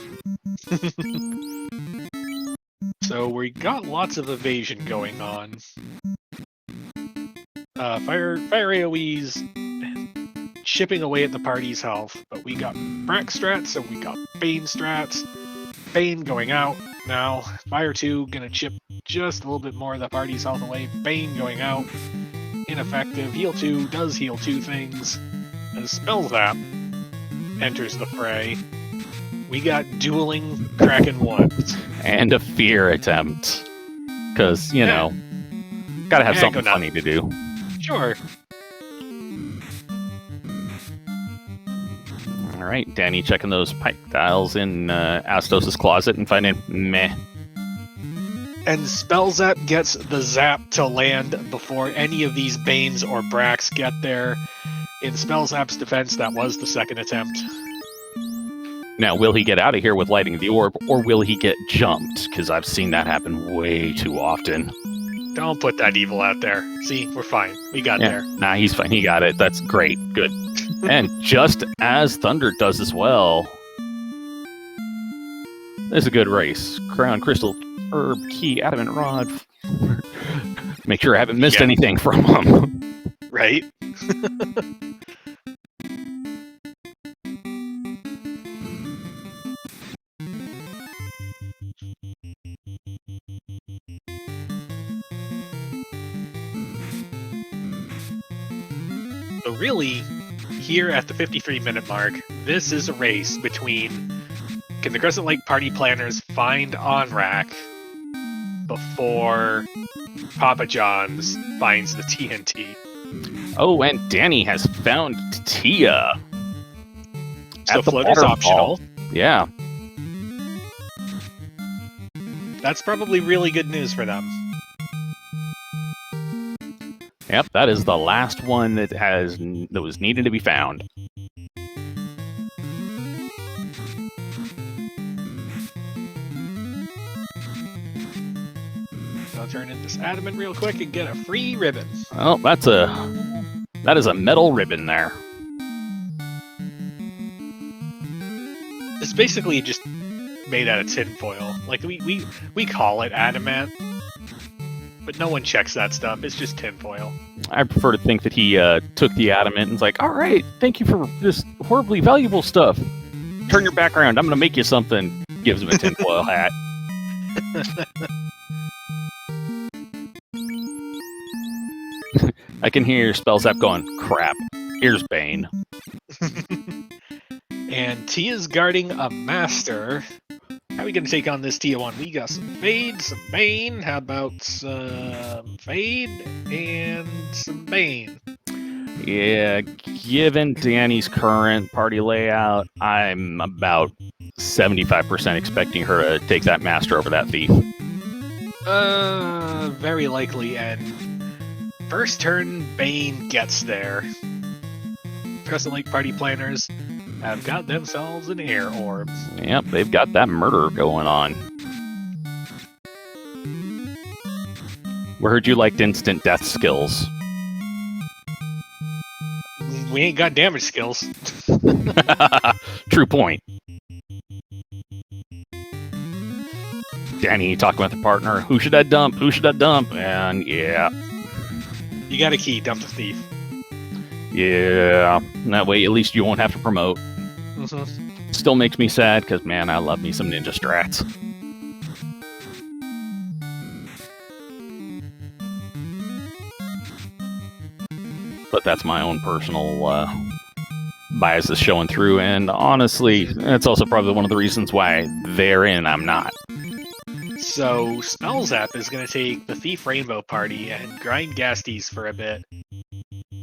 So we got lots of evasion going on. Fire AoE's chipping away at the party's health, but we got Brack strats, and we got Bane strats. Bane going out now. Fire 2 gonna chip just a little bit more of the party's health away. Bane going out. Ineffective. Heal 2 does heal 2 things. As Spell Zap enters the fray. We got dueling Kraken 1s. And a fear attempt. Because, gotta have something funny to do. Sure. Alright, Danny checking those pipe tiles in Astos' closet and finding meh. And Spellzap gets the zap to land before any of these Banes or Bracks get there. In Spellzap's defense, that was the second attempt. Now, will he get out of here with lighting the orb, or will he get jumped? Because I've seen that happen way too often. Don't put that evil out there. See, we're fine. We got there. Nah, he's fine. He got it. That's great. Good. And just as Thunder does as well, this is a good race. Crown, Crystal, Herb, Key, Adamant Rod. Make sure I haven't missed anything from him. Right? So really, here at the 53-minute mark, this is a race between can the Crescent Lake Party Planners find Onrak before Papa John's finds the TNT. Oh, and Danny has found Tia. So Floater's optional. Yeah. That's probably really good news for them. Yep, that is the last one that was needed to be found. So I'll turn in this adamant real quick and get a free ribbon. Well, that's a That is a metal ribbon there. It's basically just made out of tinfoil. Like, we call it adamant, but no one checks that stuff. It's just tinfoil. I prefer to think that he took the adamant and was like, all right, thank you for this horribly valuable stuff. Turn your back around. I'm going to make you something. Gives him a tinfoil hat. I can hear Spells app going, crap. Here's Bane. And Tia's guarding a master. How are we going to take on this Tia one? We got some Fade, some Bane. How about some Fade and some Bane? Yeah, given Danny's current party layout, I'm about 75% expecting her to take that master over that thief. Very likely, and first turn, Bane gets there. Crescent Lake party planners have got themselves an air orb. Yep, they've got that murder going on. We heard you liked instant death skills. We ain't got damage skills. True point. Danny talking with the partner. Who should I dump? Who should I dump? And yeah. You got a key. Dump the thief. Yeah. That way, at least you won't have to promote. Mm-hmm. Still makes me sad because, man, I love me some ninja strats. But that's my own personal biases showing through, and honestly, that's also probably one of the reasons why they're in, I'm not. So, Spells app is going to take the Thief Rainbow Party and grind Gasties for a bit.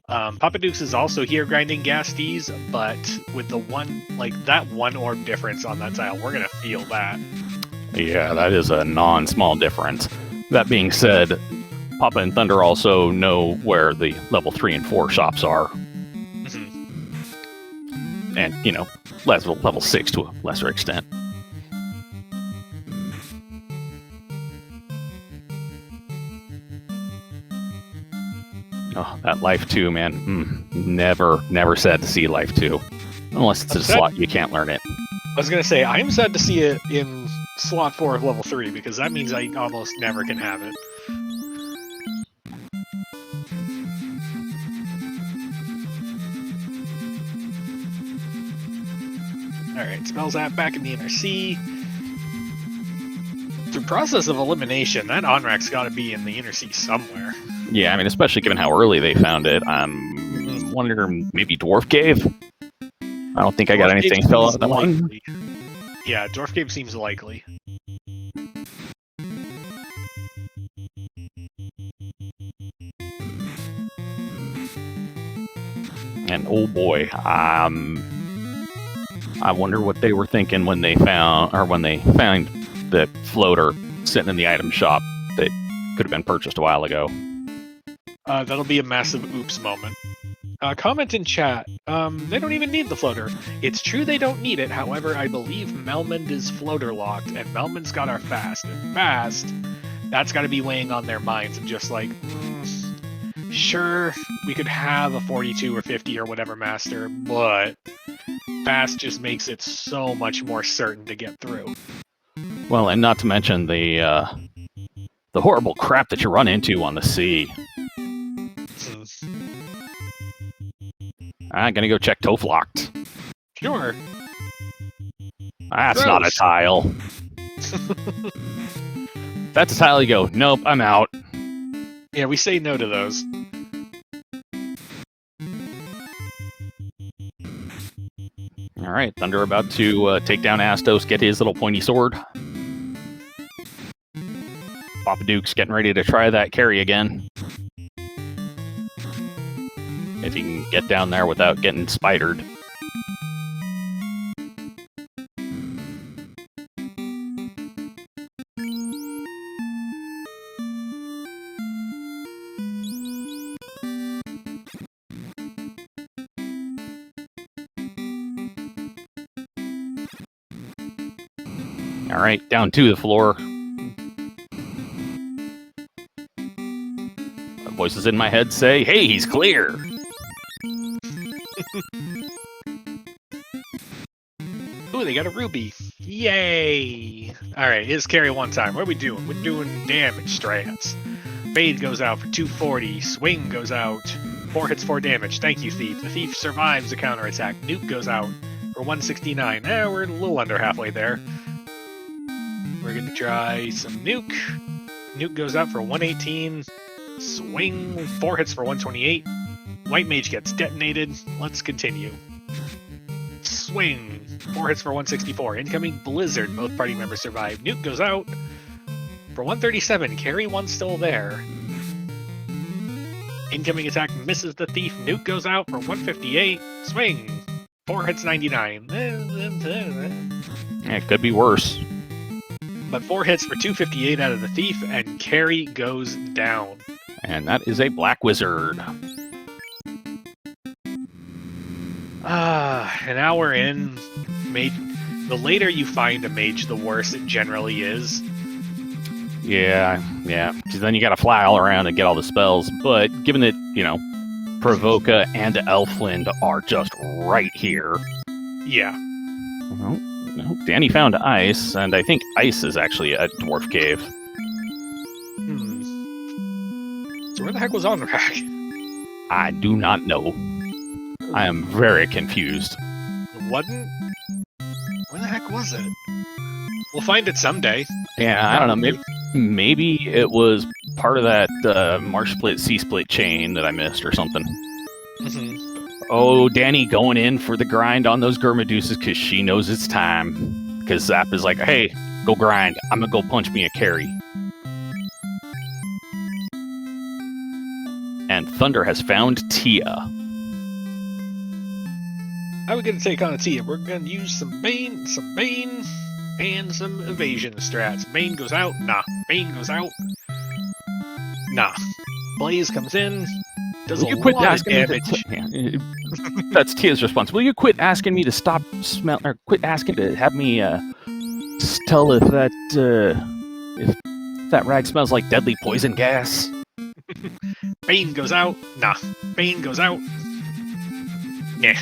Papa Dukes is also here grinding Gasties, but with the that one orb difference on that tile, we're going to feel that. Yeah, that is a non-small difference. That being said, Poppa and Thunder also know where the level 3 and 4 shops are. Mm-hmm. And, level 6 to a lesser extent. Oh, that Life 2, man. Never sad to see Life 2. Unless it's a slot, you can't learn it. I was going to say, I'm sad to see it in slot 4 of level 3, because that means I almost never can have it. Alright, Spells app back in the inner C. Through process of elimination, that Onrak's got to be in the inner C somewhere. Yeah, I mean, especially given how early they found it. I'm wondering, maybe Dwarf Cave? I don't think I got anything fell out of that one. Yeah, Dwarf Cave seems likely. And oh boy, I wonder what they were thinking when they found the floater sitting in the item shop that could have been purchased a while ago. That'll be a massive oops moment. Comment in chat. They don't even need the floater. It's true they don't need it. However, I believe Melmond is floater locked, and Melmond's got our fast. And fast, that's got to be weighing on their minds of just like, sure, we could have a 42 or 50 or whatever master, but fast just makes it so much more certain to get through. Well, and not to mention the horrible crap that you run into on the sea. I'm gonna go check Toflocked. Sure. That's not a tile. That's a tile you go, nope, I'm out. Yeah, we say no to those. Alright, Thunder about to take down Astos, get his little pointy sword. Papa Duke's getting ready to try that carry again. If he can get down there without getting spidered. Alright, down to the floor. Voices in my head say, hey, he's clear! Ooh, they got a ruby. Yay! Alright, it's carry one time. What are we doing? We're doing damage strats. Fade goes out for 240. Swing goes out. 4 hits, 4 damage. Thank you, Thief. The Thief survives the counterattack. Nuke goes out for 169. We're a little under halfway there. We're going to try some Nuke. Nuke goes out for 118. Swing. 4 hits for 128. White Mage gets detonated. Let's continue. Swing. 4 hits for 164. Incoming Blizzard. Both party members survive. Nuke goes out for 137. Carry one still there. Incoming attack misses the Thief. Nuke goes out for 158. Swing. 4 hits 99. It could be worse. But 4 hits for 258 out of the Thief, and carry goes down. And that is a Black Wizard. An hour in. The later you find a mage, the worse it generally is. Yeah. Because then you gotta fly all around and get all the spells. But given that, Provoca and Elfland are just right here. Yeah. Well, Danny found ice, and I think ice is actually a dwarf cave. So where the heck was Onrak? I do not know. I am very confused. It wasn't? Where the heck was it? We'll find it someday. Yeah, I don't know. Maybe it was part of that Marsh Split, C-Split chain that I missed or something. Oh, Danny going in for the grind on those Gurmaduces because she knows it's time. Because Zap is like, hey, go grind. I'm going to go punch me a carry. And Thunder has found Tia. How are we going to take on Tia? We're going to use some Bane, and some evasion strats. Bane goes out. Nah. Bane goes out. Nah. Blaze comes in. Does a lot of damage. That's Tia's response. Will you quit asking me to stop smell, or quit asking to have me tell if that rag smells like deadly poison gas? Bane goes out. Nah. Bane goes out. Nah.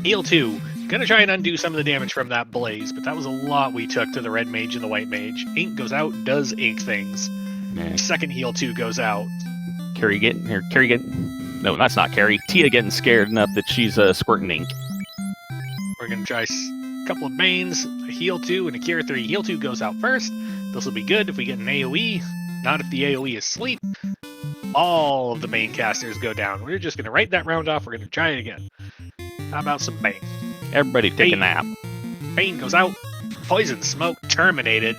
Heal 2. Gonna try and undo some of the damage from that blaze, but that was a lot we took to the red mage and the white mage. Ink goes out, does ink things. Nah. Second heal 2 goes out. Carrie getting... No, that's not Carrie. Tia getting scared enough that she's squirting ink. We're gonna try a couple of Banes, a heal 2, and a cure 3. Heal 2 goes out first. This will be good if we get an AoE. Not if the AoE is sleep. All of the Bane casters go down. We're just gonna write that round off. We're gonna try it again. How about some Bane? Everybody take a nap. Bane goes out. Poison smoke terminated.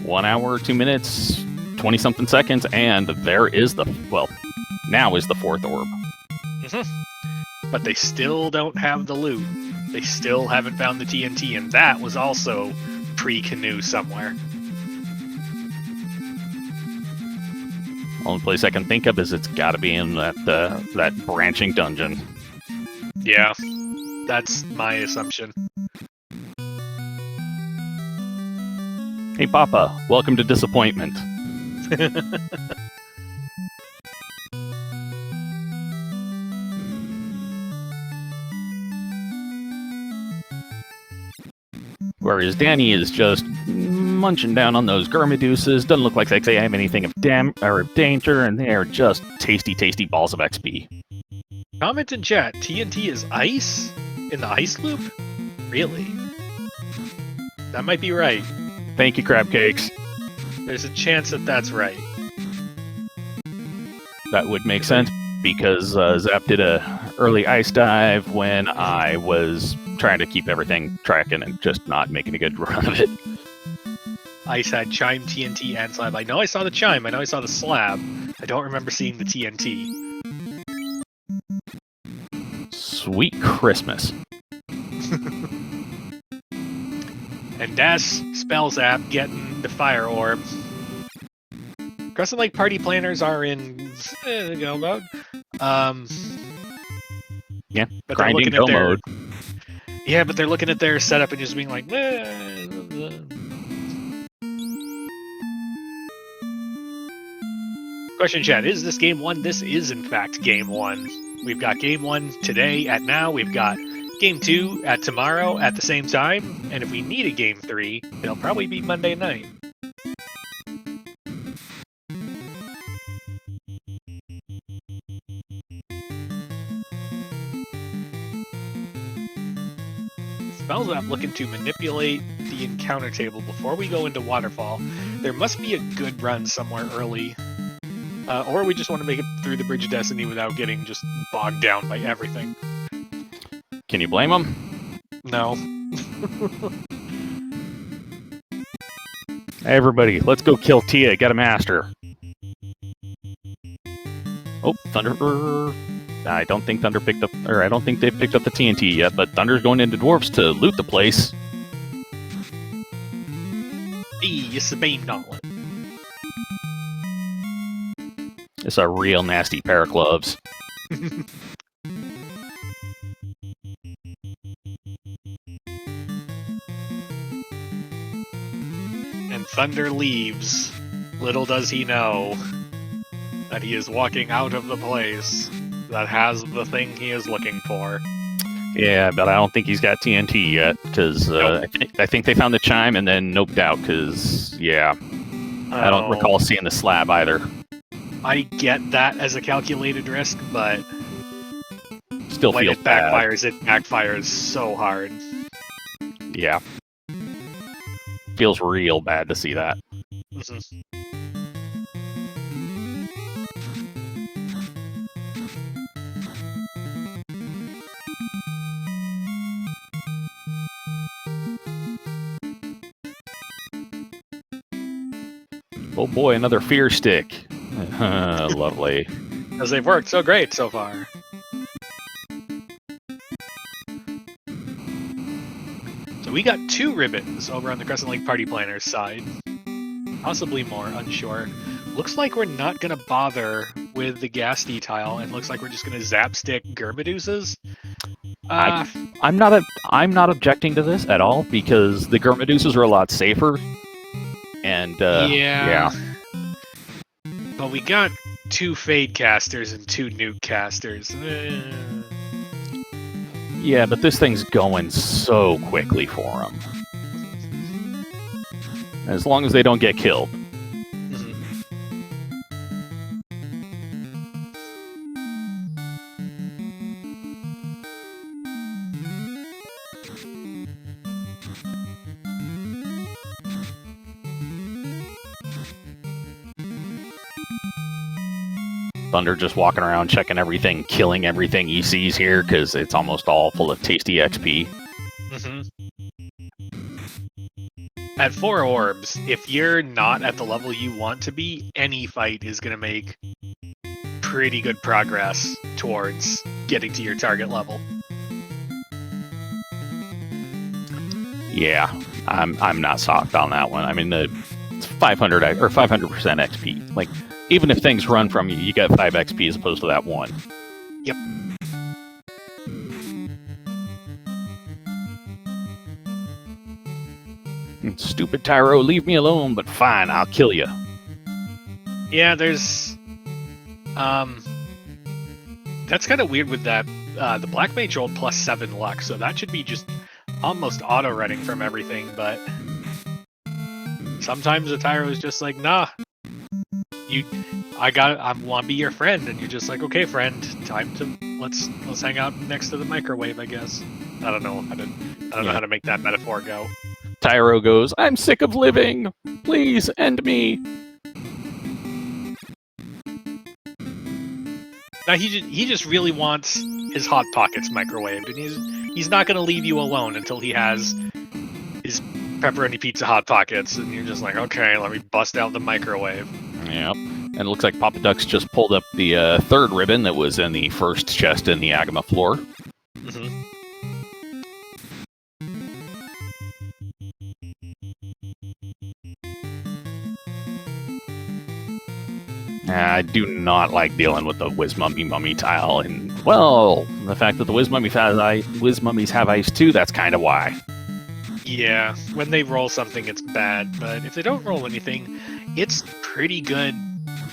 1 hour, 2 minutes, 20-something seconds, and there is now is the 4th orb. But they still don't have the loot. They still haven't found the TNT, and that was also pre-Canoe somewhere. Only place I can think of is it's got to be in that branching dungeon. Yeah, that's my assumption. Hey, Poppa, welcome to disappointment. Whereas Danny is just munching down on those Gurmaduces. Doesn't look like they have anything of danger, and they are just tasty, tasty balls of XP. Comment in chat, TNT is ice? In the ice loop? Really? That might be right. Thank you, Crab Cakes. There's a chance that that's right. That would make sense, because Zap did a early ice dive when I was trying to keep everything tracking and just not making a good run of it. Ice had Chime, TNT, and Slab. I know I saw the Chime, I know I saw the Slab. I don't remember seeing the TNT. Sweet Christmas. And Dash spells app getting the Fire Orb. Crescent Lake party planners are in go mode. Yeah, but grinding go mode. Yeah, but they're looking at their setup and just being like, Question chat, is this game 1? This is in fact game 1. We've got game 1 today at now. We've got Game 2 at tomorrow at the same time, and if we need a Game 3, it'll probably be Monday night. Spells I'm looking to manipulate the encounter table before we go into Waterfall. There must be a good run somewhere early. Or we just want to make it through the Bridge of Destiny without getting just bogged down by everything. Can you blame them? No. Hey, everybody, let's go kill Tia. Get a master. Oh, Thunder. I don't think Thunder picked up, or I don't think they've picked up the TNT yet, but Thunder's going into Dwarves to loot the place. It's the Bane Gauntlet. It's a real nasty pair of gloves. And Thunder leaves. Little does he know that he is walking out of the place that has the thing he is looking for. Yeah, but I don't think he's got TNT yet, because Nope. I think they found the chime and then noped out, because, yeah, I don't recall seeing the slab either. I get that as a calculated risk, but Still when feels it bad. backfires so hard. Yeah. Feels real bad to see that. Mhm. Oh boy, another fear stick. Lovely. Because they've worked so great so far. So we got 2 ribbons over on the Crescent Lake Party Planners side. Possibly more, unsure. Looks like we're not going to bother with the Ghastly tile, and looks like we're just going to zap stick Germaduses. I'm not objecting to this at all, because the Germaduses are a lot safer. And yeah. But we got 2 Fade casters and 2 Nuke casters. Yeah, but this thing's going so quickly for them. As long as they don't get killed. Thunder just walking around checking everything, killing everything he sees here, because it's almost all full of tasty XP. At 4 orbs, if you're not at the level you want to be, any fight is going to make pretty good progress towards getting to your target level. Yeah, I'm not soft on that one. I mean, it's 500 or 500% XP. Like, even if things run from you, you get 5 XP as opposed to that 1. Yep. Stupid Tyro, leave me alone, but fine, I'll kill you. Yeah, there's... That's kind of weird with that. The Black Mage rolled +7 luck, so that should be just almost auto-running from everything, but... Sometimes the Tyro is just like, nah. I want to be your friend, and you're just like, okay, friend, time to let's hang out next to the microwave, I guess. I don't know how to make that metaphor go. Tyro goes, I'm sick of living. Please end me. Now he just really wants his Hot Pockets microwaved, and he's not going to leave you alone until he has his pepperoni pizza Hot Pockets, and you're just like, okay, let me bust out the microwave. Yep. And it looks like Papa Duck's just pulled up the 3rd ribbon that was in the first chest in the Agama floor. I do not like dealing with the Wiz Mummy tile, and, well, the fact that the Wiz Mummies have ice too, that's kind of why. Yeah, when they roll something, it's bad, but if they don't roll anything, it's pretty good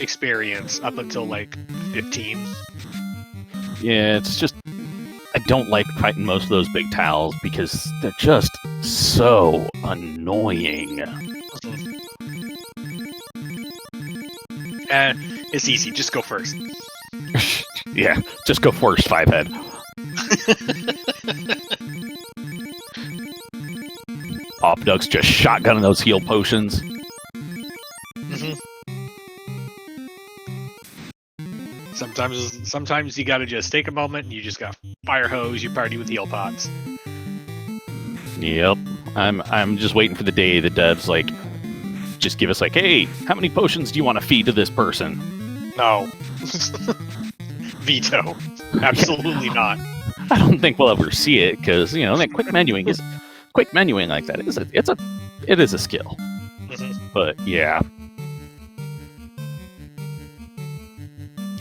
experience up until, like, 15. Yeah, it's just... I don't like fighting most of those big towels because they're just so annoying. It's easy. Just go first. Yeah, just go first, Fivehead. Opduck's just shotgunning those heal potions. Sometimes you gotta just take a moment and you just got fire hose your party with heal pots. Yep. I'm just waiting for the day the devs like just give us like, hey, how many potions do you want to feed to this person? No. Veto. Absolutely not. I don't think we'll ever see it because that quick menuing like that it is a skill. But yeah.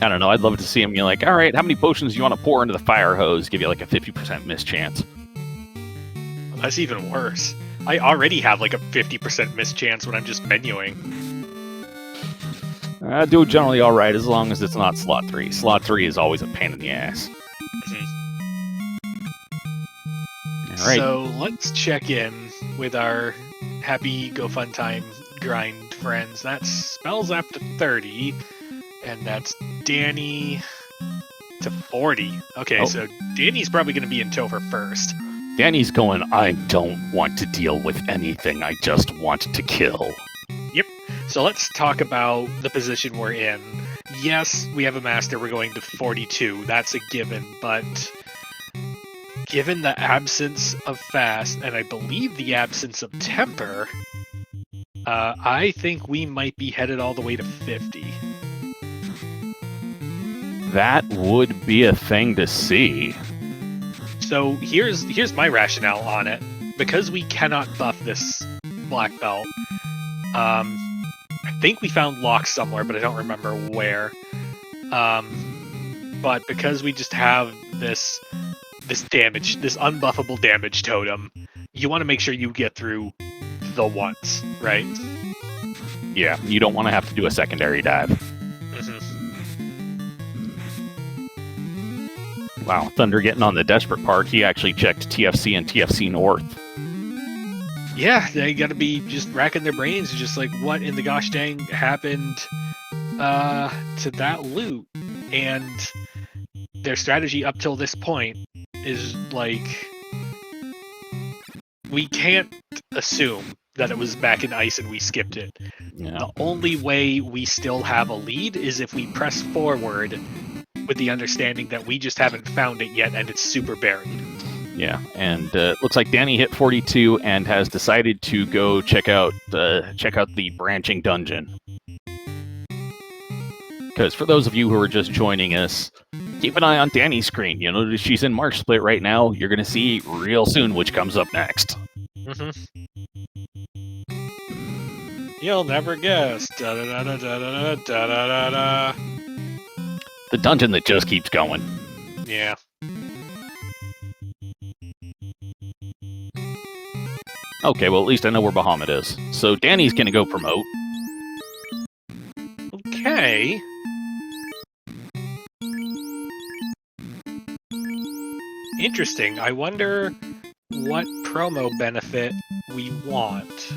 I don't know. I'd love to see him. You're like, all right, how many potions do you want to pour into the fire hose? Give you like a 50% miss chance. That's even worse. I already have like a 50% miss chance when I'm just menuing. I do generally all right as long as it's not slot 3. Slot 3 is always a pain in the ass. All right. So let's check in with our happy go fun time grind friends. That's Spells up to 30. And that's Danny to 40. Okay, So Danny's probably going to be in Topher first. Danny's going, I don't want to deal with anything. I just want to kill. Yep. So let's talk about the position we're in. Yes, we have a master. We're going to 42. That's a given. But given the absence of fast, and I believe the absence of temper, I think we might be headed all the way to 50. That would be a thing to see. So here's my rationale on it. Because we cannot buff this black belt, I think we found locks somewhere, but I don't remember where. But because we just have this damage, this unbuffable damage totem, you want to make sure you get through the once, right? Yeah, you don't want to have to do a secondary dive. Wow, Thunder getting on the desperate part. He actually checked TFC and TFC North. Yeah, they gotta be just racking their brains, just like what in the gosh dang happened to that loot. And their strategy up till this point is like, we can't assume that it was back in ice and we skipped it. Yeah. The only way we still have a lead is if we press forward with the understanding that we just haven't found it yet and it's super buried. Yeah, and looks like Danny hit 42 and has decided to go check out the branching dungeon. Because for those of you who are just joining us, keep an eye on Danny's screen. She's in March Split right now. You're going to see real soon which comes up next. You'll never guess. Da-da-da-da-da-da-da-da-da. The dungeon that just keeps going. Yeah. Okay, well, at least I know where Bahamut is. So Danny's gonna go promote. Okay. Interesting. I wonder what promo benefit we want.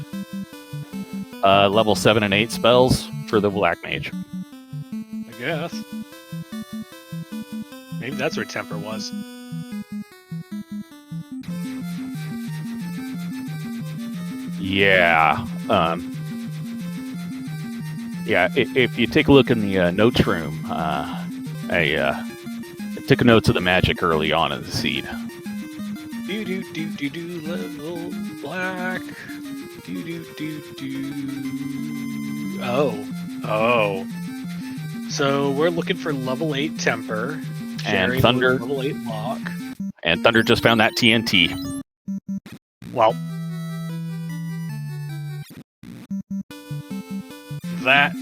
Level 7 and 8 spells for the Black Mage. I guess. Maybe that's where temper was. Yeah. If you take a look in the notes room, I took notes of the magic early on in the seed. Do level black. Oh. So we're looking for level 8 temper. And Thunder. Level 8 lock. And Thunder just found that TNT. Well, that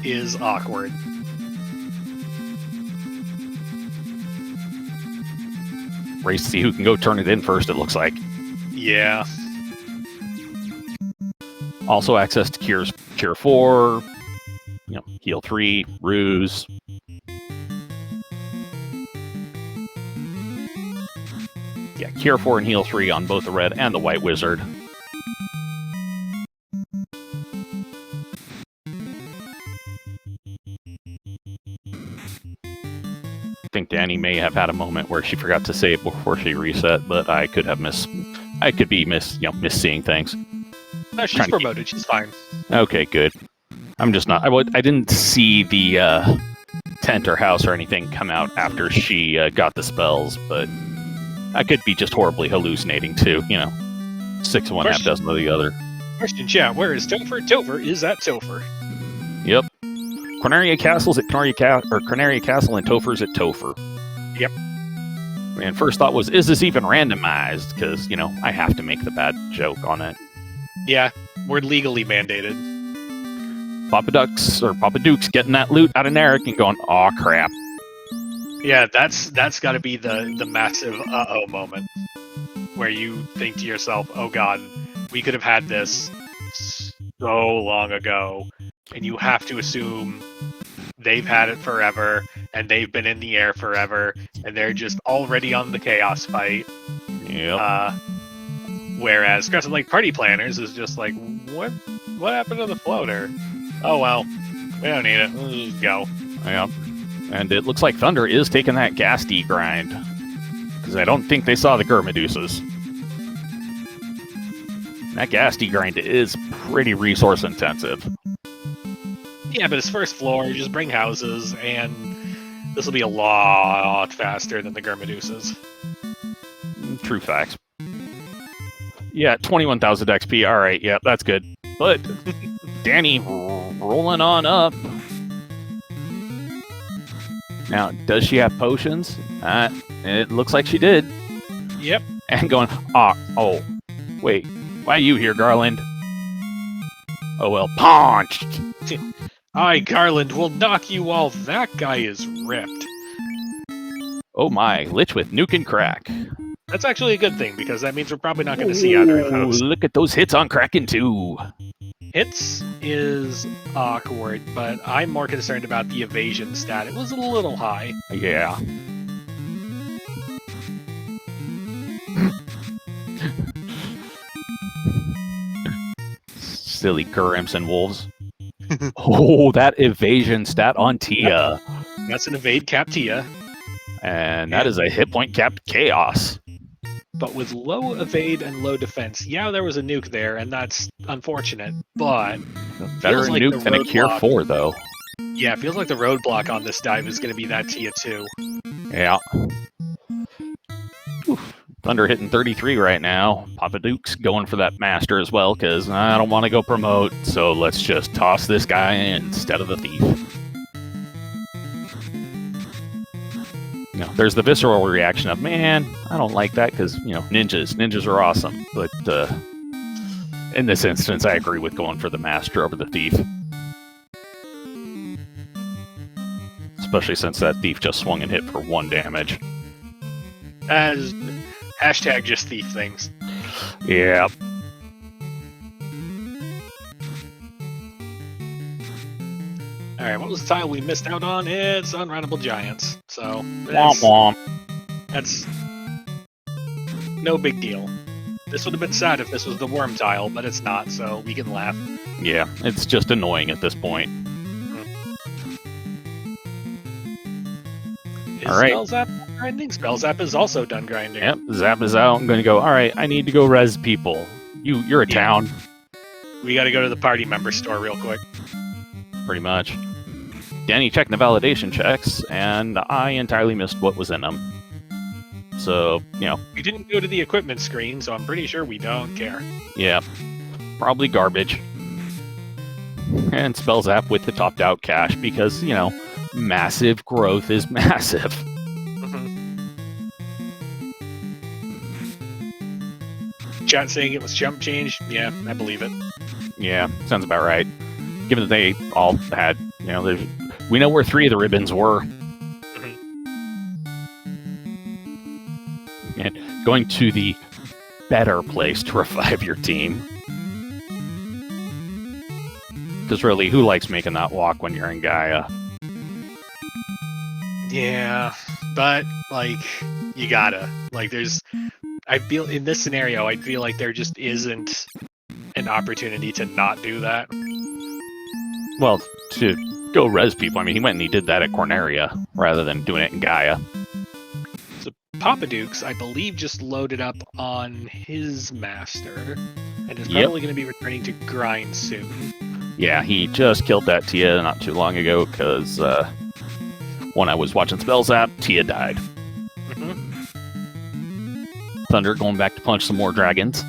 is awkward. Race to see who can go turn it in first, it looks like. Yeah. Also access to Cure 4, Heal 3, Ruse. Yeah, Cure 4 and Heal 3 on both the Red and the White Wizard. I think Danny may have had a moment where she forgot to save before she reset, but I could have be misseeing things. No, she's promoted. She's fine. Okay, good. I'm just not. I didn't see the tent or house or anything come out after she got the spells, but I could be just horribly hallucinating too. 6 of one, half dozen of the other. Question chat: where is Topher? Topher is at Topher. Yep. Corneria Castle's at Corneria Castle, and Topher's at Topher. Yep. And first thought was, is this even randomized? Because, I have to make the bad joke on it. Yeah, we're legally mandated. Papa Duke's getting that loot out of Narek and going, aw, crap. Yeah, that's got to be the massive uh-oh moment. Where you think to yourself, oh god, we could have had this so long ago. And you have to assume they've had it forever, and they've been in the air forever, and they're just already on the chaos fight. Yep. Whereas Crescent Lake Party Planners is just like, what happened to the floater? Oh well, we don't need it. Let's just go. Yep. And it looks like Thunder is taking that gas grind, because I don't think they saw the Gurmedusas. That gas grind is pretty resource intensive. Yeah, but it's first floor, just bring houses, and this will be a lot faster than the Gurmedusas. True facts. Yeah, 21,000 XP, alright, yeah, that's good. But, Danny rolling on up. Now, does she have potions? It looks like she did. Yep. And going, oh, wait, why are you here, Garland? Oh well, punched! I, Garland, will knock you while that guy is ripped. Oh my, Lich with nuke and crack. That's actually a good thing, because that means we're probably not going to see either of those. Look at those hits on Kraken too. Hits is awkward, but I'm more concerned about the evasion stat. It was a little high. Yeah. Silly Gurms and wolves. Oh, that evasion stat on Tia. That's an evade cap Tia. And that is a hit point capped chaos. But with low evade and low defense, yeah, there was a nuke there, and that's unfortunate, but... Better like nuke than a Cure 4, though. Yeah, it feels like the roadblock on this dive is going to be that Tia 2. Yeah. Oof. Thunder hitting 33 right now. Papa Duke's going for that master as well, because I don't want to go promote, so let's just toss this guy in instead of the thief. There's the visceral reaction of, man, I don't like that, because, ninjas are awesome, but in this instance, I agree with going for the master over the thief. Especially since that thief just swung and hit for 1 damage. As... Hashtag just thief things. Yeah. Alright, what was the tile we missed out on? It's Unrunnable Giants. So, that's no big deal. This would have been sad if this was the worm tile, but it's not, so we can laugh. Yeah, it's just annoying at this point. All right. Spell Zap grinding? Spell Zap is also done grinding. Yep, Zap is out. I'm going to go, all right, I need to go res people. You're a town. We got to go to the party member store real quick. Pretty much. Danny checked the validation checks, and I entirely missed what was in them. So, We didn't go to the equipment screen, so I'm pretty sure we don't care. Yeah, probably garbage. And Spell Zap with the topped out cache, because, massive growth is massive. Chat saying it was jump change? Yeah, I believe it. Yeah, sounds about right. Given that they all had, we know where 3 of the ribbons were. And going to the better place to revive your team. Because really, who likes making that walk when you're in Gaia? Yeah, but, you gotta. I feel in this scenario, I feel like there just isn't an opportunity to not do that. Well, to go res people, I mean, he went and he did that at Corneria rather than doing it in Gaia. So Papa Dukes, I believe, just loaded up on his master, and is probably going to be returning to grind soon. Yeah, he just killed that Tia not too long ago because when I was watching Spells app, Tia died. Thunder going back to punch some more dragons.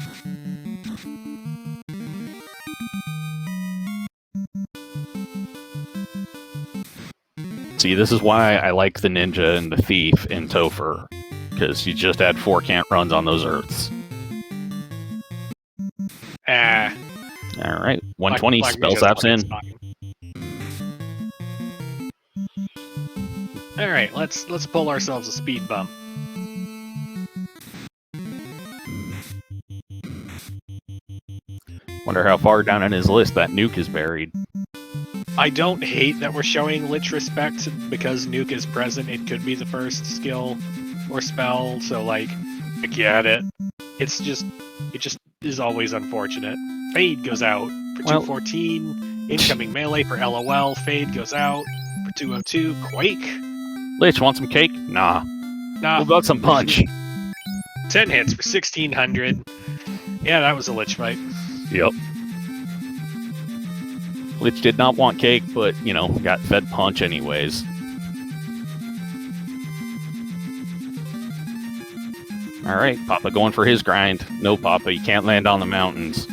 See, this is why I like the Ninja and the Thief in Topher, because you just add 4 can't runs on those Earths. Alright, 120 spell zaps in. Alright, let's pull ourselves a speed bump. Wonder how far down in his list that nuke is buried. I don't hate that we're showing Lich Respect because nuke is present. It could be the first skill or spell, so like, I get it. It just is always unfortunate. Fade goes out for 214. Incoming melee for LOL. Fade goes out for 202. Quake. Lich, want some cake? Nah. Nah. What about some punch? 10 hits for 1600. Yeah, that was a Lich fight. Yep. Lich did not want cake, but, you know, got fed punch anyways. Alright, Poppa going for his grind. No, Poppa, you can't land on the mountains.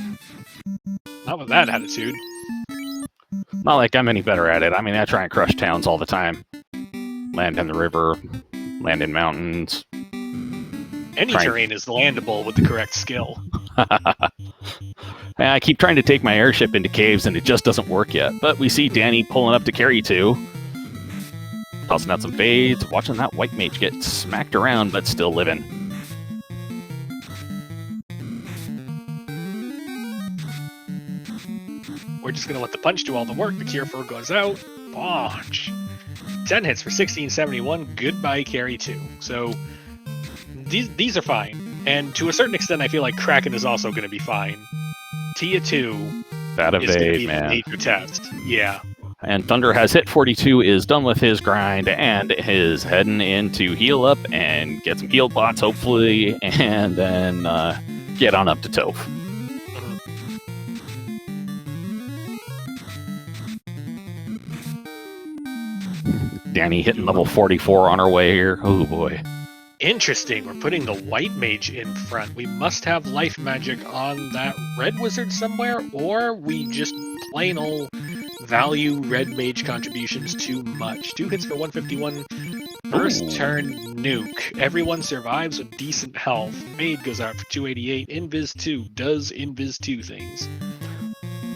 Not with that attitude. Not like I'm any better at it. I mean, I try and crush towns all the time. Land in the river, land in mountains. Any terrain is landable with the correct skill. I keep trying to take my airship into caves and it just doesn't work yet. But we see Danny pulling up to carry 2. Tossing out some fades, watching that white mage get smacked around but still living. We're just going to let the punch do all the work. The Cure 4 goes out. Punch. 10 hits for 1671. Goodbye, carry 2. So these are fine. And to a certain extent, I feel like Kraken is also going to be fine. Tia 2 that is going to be man. the nature test. Yeah. And Thunder has hit 42, is done with his grind, and is heading in to heal up and get some heal pots, hopefully, and then get on up to Toph. Danny hitting level 44 on her way here. Oh boy. Interesting. We're putting the white mage in front. We must have life magic on that red wizard somewhere, or we just plain old value red mage contributions too much. 2 hits for 151. First turn nuke. Everyone survives with decent health. Fade goes out for 288. Invis 2 does Invis 2 things.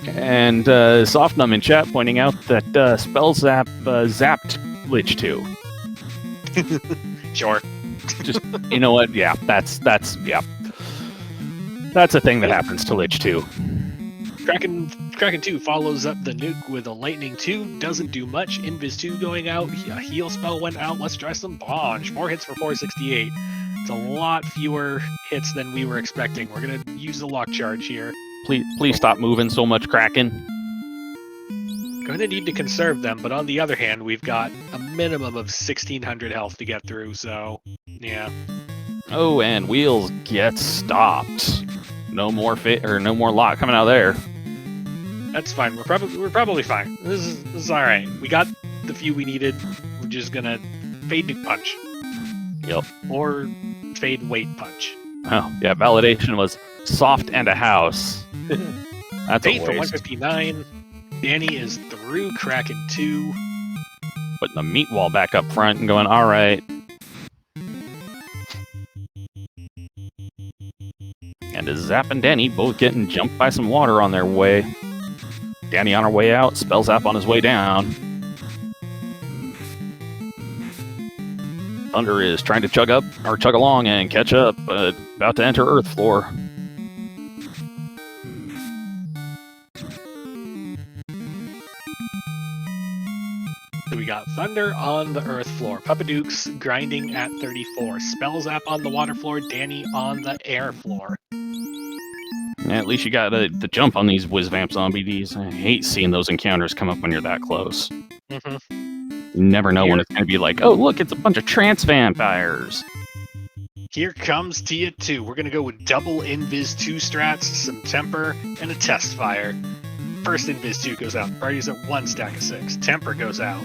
And Softnum in chat pointing out that Spell Zap zapped Lich 2. Sure. Just, you know what? Yeah, that's yeah. That's a thing that happens to Lich 2. Kraken 2 follows up the nuke with a Lightning 2. Doesn't do much. Invis 2 going out. A heal spell went out. Let's try some Bonge. 4 hits for 468. It's a lot fewer hits than we were expecting. We're going to use the lock charge here. Please stop moving so much, Kraken. Going to need to conserve them, but on the other hand, we've got a minimum of 1600 health to get through, so yeah. Oh, and Wheels gets stopped. No more no more lock coming out of there. That's fine. We're probably fine. This is all right. We got the few we needed. We're just gonna fade nuke punch. Yep. Or fade weight punch. Oh yeah, validation was soft and a house. That's fade a for waste. 159. Danny is through Kraken 2. Putting the meat wall back up front and going, all right. And is Zap and Danny both getting jumped by some water on their way. Danny on her way out, Spell Zap on his way down. Thunder is trying to chug along and catch up, but about to enter Earth floor. So we got Thunder on the earth floor. Puppadukes grinding at 34. Spell Zap on the water floor. Danny on the air floor. Yeah, at least you got the jump on these Whiz-Vamp Zombie Ds. I hate seeing those encounters come up when you're that close. You never know when it's going to be like, oh, look, it's a bunch of trance vampires. Here comes Tia 2. We're going to go with double Invis 2 strats, some Temper, and a Test Fire. First Invis 2 goes out. Party's at 1 stack of 6. Temper goes out.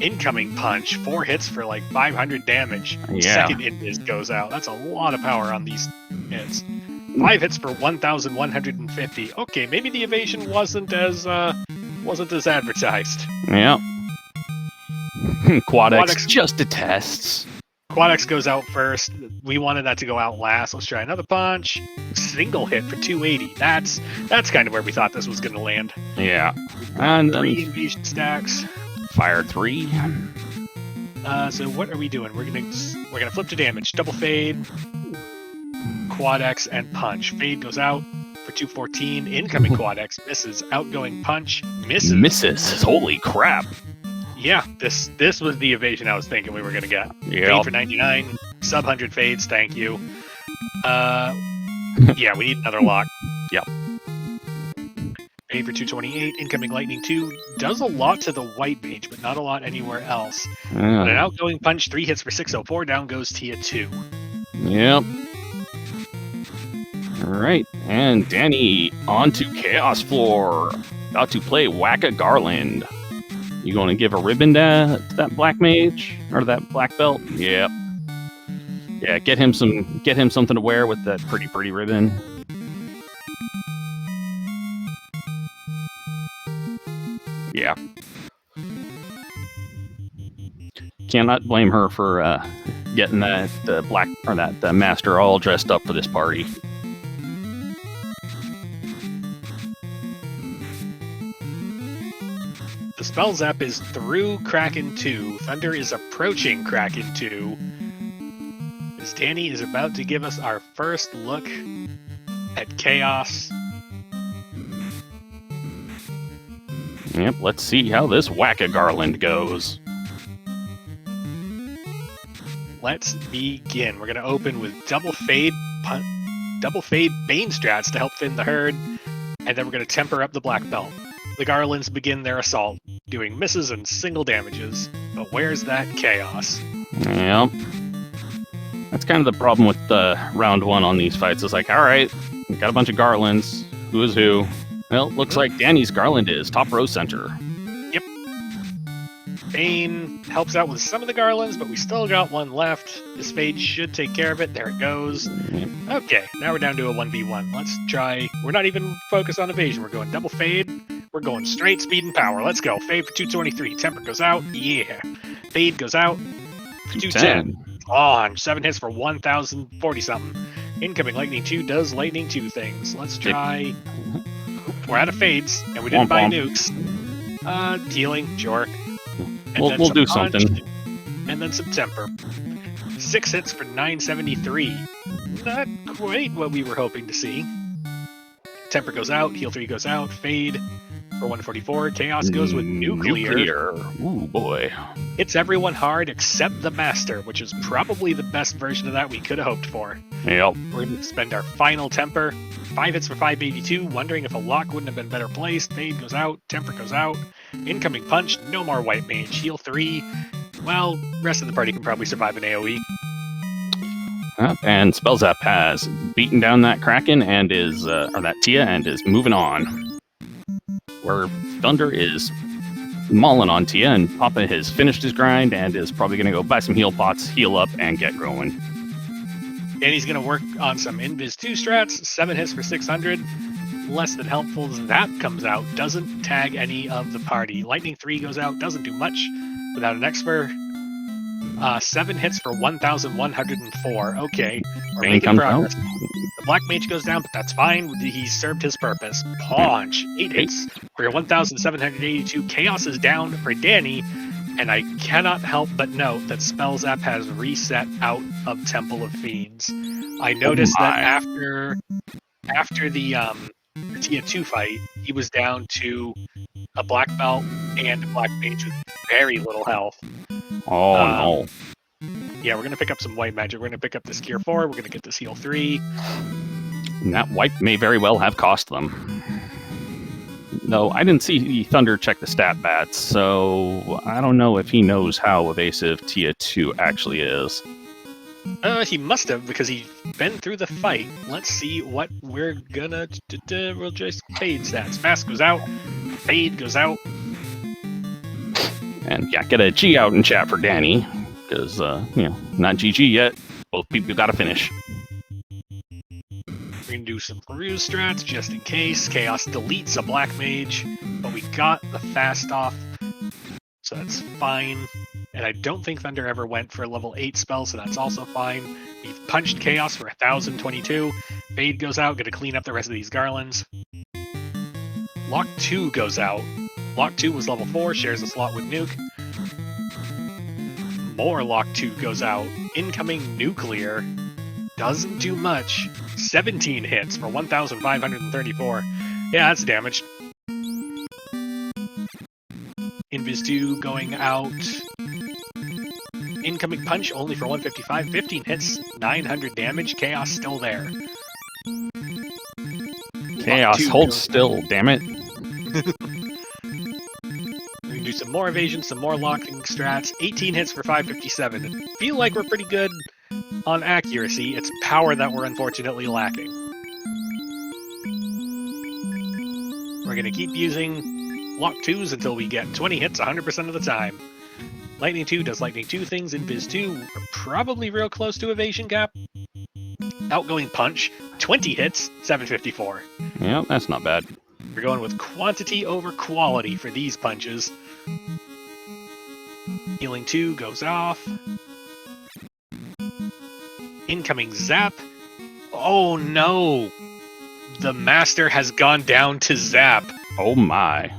Incoming Punch. 4 hits for like 500 damage. Yeah. Second Invis goes out. That's a lot of power on these hits. 5 hits for 1,150. Okay, maybe the evasion wasn't as advertised. Yeah. Quad X X just attests. Quad X goes out first. We wanted that to go out last. Let's try another punch. Single hit for 280. That's kind of where we thought this was going to land. Yeah. And 3 invasion stacks. Fire 3. So what are we doing? We're gonna flip to damage. Double fade. Quad X and punch. Fade goes out for 214. Incoming Quad X misses. Outgoing punch misses. Misses. Holy crap. Yeah, this was the evasion I was thinking we were gonna get. Yeah. Fade for 99. Sub 100 fades. Thank you. Yeah, we need another lock. Yep. Fade for 228. Incoming lightning 2 does a lot to the white mage, but not a lot anywhere else. But an outgoing punch. 3 hits for 604. Down goes Tia 2. Yep. Alright, and Danny onto Chaos Floor. About to play Whack-A Garland. You going to give a ribbon to that black mage? Or that black belt? Yep. Yeah, get him something to wear with that pretty ribbon. Yeah. Cannot blame her for getting that black or that master all dressed up for this party. The spell zap is through Kraken 2. Thunder is approaching Kraken 2. As Danny is about to give us our first look at Chaos. Yep, let's see how this Whack-A Garland goes. Let's begin. We're going to open with double fade Bane strats to help thin the herd, and then we're going to temper up the black belt. The Garlands begin their assault, doing misses and single damages. But where's that Chaos? Yep. That's kind of the problem with round 1 on these fights. It's like, alright, we got a bunch of Garlands. Who is who? Well, looks like Danny's Garland is top row center. Yep. Bane helps out with some of the Garlands, but we still got one left. This fade should take care of it. There it goes. Yep. Okay, now we're down to a 1v1. Let's try... We're not even focused on evasion. We're going double fade. We're going straight speed and power. Let's go. Fade for 223. Temper goes out. Yeah. Fade goes out for 210. On. 7 hits for 1,040-something. Incoming Lightning 2 does Lightning 2 things. Let's try... We're out of fades, and we didn't buy nukes. Healing, sure. We'll do something. And then some temper. 6 hits for 973. Not quite what we were hoping to see. Temper goes out, heal 3 goes out, fade for 144. Chaos goes with nuclear. Ooh, boy. Hits everyone hard except the master, which is probably the best version of that we could have hoped for. Yep. We're going to spend our final temper. 5 hits for 582, wondering if a lock wouldn't have been better placed. Fade goes out, temper goes out. Incoming punch, no more white mage. Heal 3. Well, rest of the party can probably survive an AoE. And Spell Zap has beaten down that Kraken and is, or that Tia, and is moving on. Where Thunder is mauling on Tia, and Poppa has finished his grind and is probably going to go buy some heal pots, heal up, and get going. And he's going to work on some Invis 2 strats, 7 hits for 600. Less than helpful. Zap comes out, doesn't tag any of the party. Lightning 3 goes out, doesn't do much without an Expert. 7 hits for 1,104. Okay, we're making progress. The Black Mage goes down, but that's fine. He served his purpose. Punch. 8 hits for 1,782. Chaos is down for Danny, and I cannot help but note that Spell Zap has reset out of Temple of Fiends. I noticed that after the Tia 2 fight, he was down to a black belt, and a black mage with very little health. Oh no. Yeah, we're going to pick up some white magic. We're going to pick up this Gear 4. We're going to get this Heal 3. And that wipe may very well have cost them. No, I didn't see Thunder check the stat bats, so I don't know if he knows how evasive Tia 2 actually is. He must have, because he's been through the fight. Let's see what we're gonna... We'll just fade stats. Fast goes out. Fade goes out. And yeah, get a G out in chat for Danny, because, not GG yet. Both people gotta finish. We're gonna do some peruse strats, just in case. Chaos deletes a black mage, but we got the fast off, so that's fine. And I don't think Thunder ever went for a level 8 spell, so that's also fine. We've punched Chaos for 1022. Fade goes out, gonna clean up the rest of these garlands. Lock 2 goes out. Lock 2 was level 4, shares a slot with Nuke. More Lock 2 goes out. Incoming Nuclear. Doesn't do much. 17 hits for 1,534. Yeah, that's damaged. Invis 2 going out. Incoming Punch only for 155. 15 hits, 900 damage. Chaos still there. Chaos, hold still, damn it. We can do some more evasion, some more locking strats. 18 hits for 557. I feel like we're pretty good on accuracy. It's power that we're unfortunately lacking. We're going to keep using Lock 2s until we get 20 hits 100% of the time. Lightning 2 does Lightning 2 things. Invis 2, we're probably real close to evasion cap. Outgoing Punch, 20 hits, 754. Yeah, that's not bad. We're going with quantity over quality for these punches. Healing 2 goes off. Incoming Zap. Oh no! The Master has gone down to Zap. Oh my.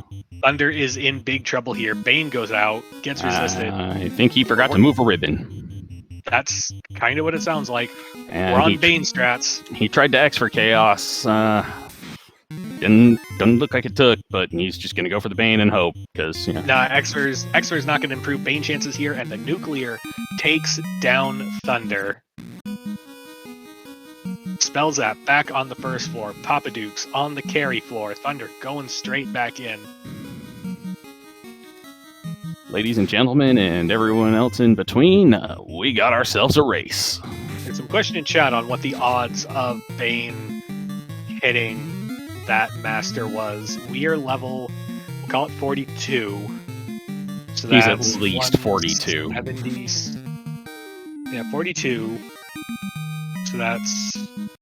Thunder is in big trouble here. Bane goes out, gets resisted. I think he forgot to move a ribbon. That's kind of what it sounds like. And we're on Bane strats. He tried to X for Chaos. Doesn't look like it took, but he's just going to go for the Bane and hope, because, Nah, Xer's not going to improve Bane chances here, and the Nuclear takes down Thunder. Spell Zap back on the first floor. Poppa Dukes on the carry floor. Thunder going straight back in. Ladies and gentlemen, and everyone else in between, we got ourselves a race. There's some question in chat on what the odds of Bane hitting that Master was. We are level, we'll call it 42. So He's that's at least 42. 70, yeah, 42. So that's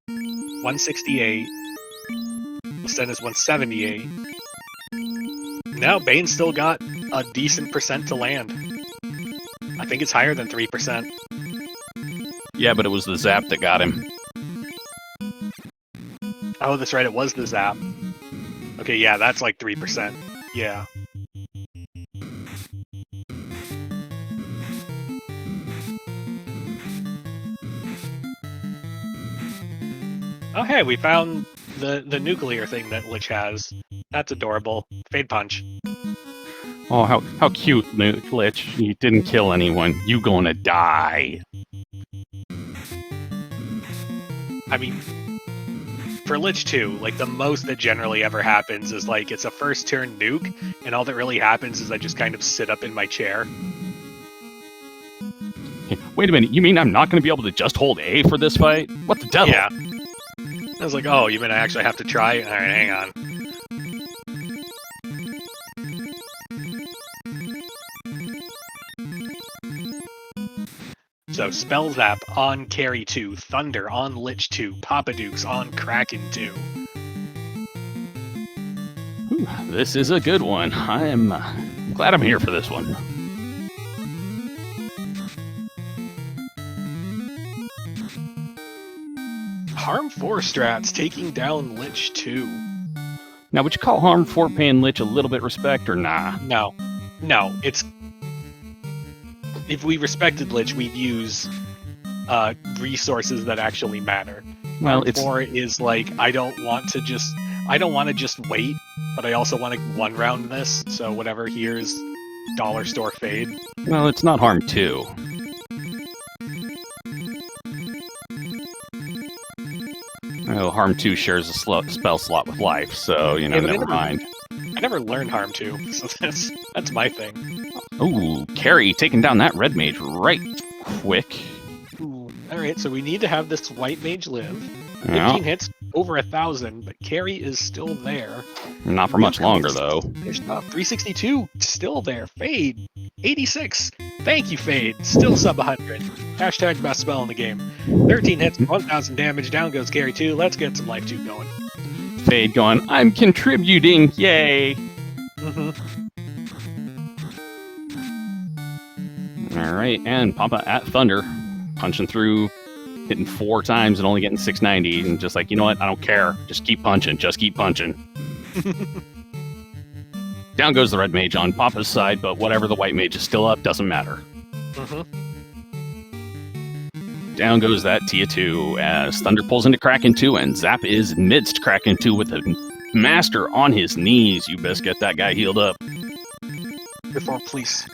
168. Instead is 178. Now Bane's still got a decent percent to land. I think it's higher than 3%. Yeah, but it was the Zap that got him. Oh, that's right, it was the Zap. Okay, yeah, that's like 3%. Yeah. Oh, hey, we found the nuclear thing that Lich has. That's adorable. Fade Punch. Oh, how cute, Lich. You didn't kill anyone. You gonna die. I mean, for Lich 2, like, the most that generally ever happens is, like, it's a first turn nuke, and all that really happens is I just kind of sit up in my chair. Wait a minute, you mean I'm not going to be able to just hold A for this fight? What the devil? Yeah. I was like, oh, you mean I actually have to try? Alright, hang on. So, Spell Zap on Carry 2, Thunder on Lich 2, Poppa Dukes on Kraken 2. Ooh, this is a good one. I'm glad I'm here for this one. Harm 4 strats taking down Lich 2. Now, would you call Harm 4 paying Lich a little bit respect, or nah? No. No, it's... If we respected Lich, we'd use resources that actually matter. Well, Harm 4 is like, I don't want to just... I don't want to just wait, but I also want to one round this, so whatever here's dollar store fade. Well, it's not harm 2. Oh, harm 2 shares a spell slot with life, so, you know, Yeah, but never mind. I never learned harm 2, so that's my thing. Ooh, Carrie taking down that red mage right quick. Ooh, alright, so we need to have this white mage live. 15 Yeah, hits, over 1,000, but Carrie is still there. not for much longer, though. There's not 362, still there. Fade, 86. Thank you, Fade. Still sub 100. Hashtag best spell in the game. 13 hits, 1,000 damage. Down goes Carrie 2. Let's get some life 2 going. Fade going, I'm contributing, yay! Alright, and Poppa at Thunder, punching through, hitting 4 times and only getting 690, and just like, you know what, I don't care. Just keep punching, just keep punching. Down goes the red mage on Poppa's side, but whatever, the white mage is still up, doesn't matter. Down goes that Tia 2 as Thunder pulls into Kraken 2, and Zap is midst Kraken 2 with the Master on his knees. You best get that guy healed up. Before, please.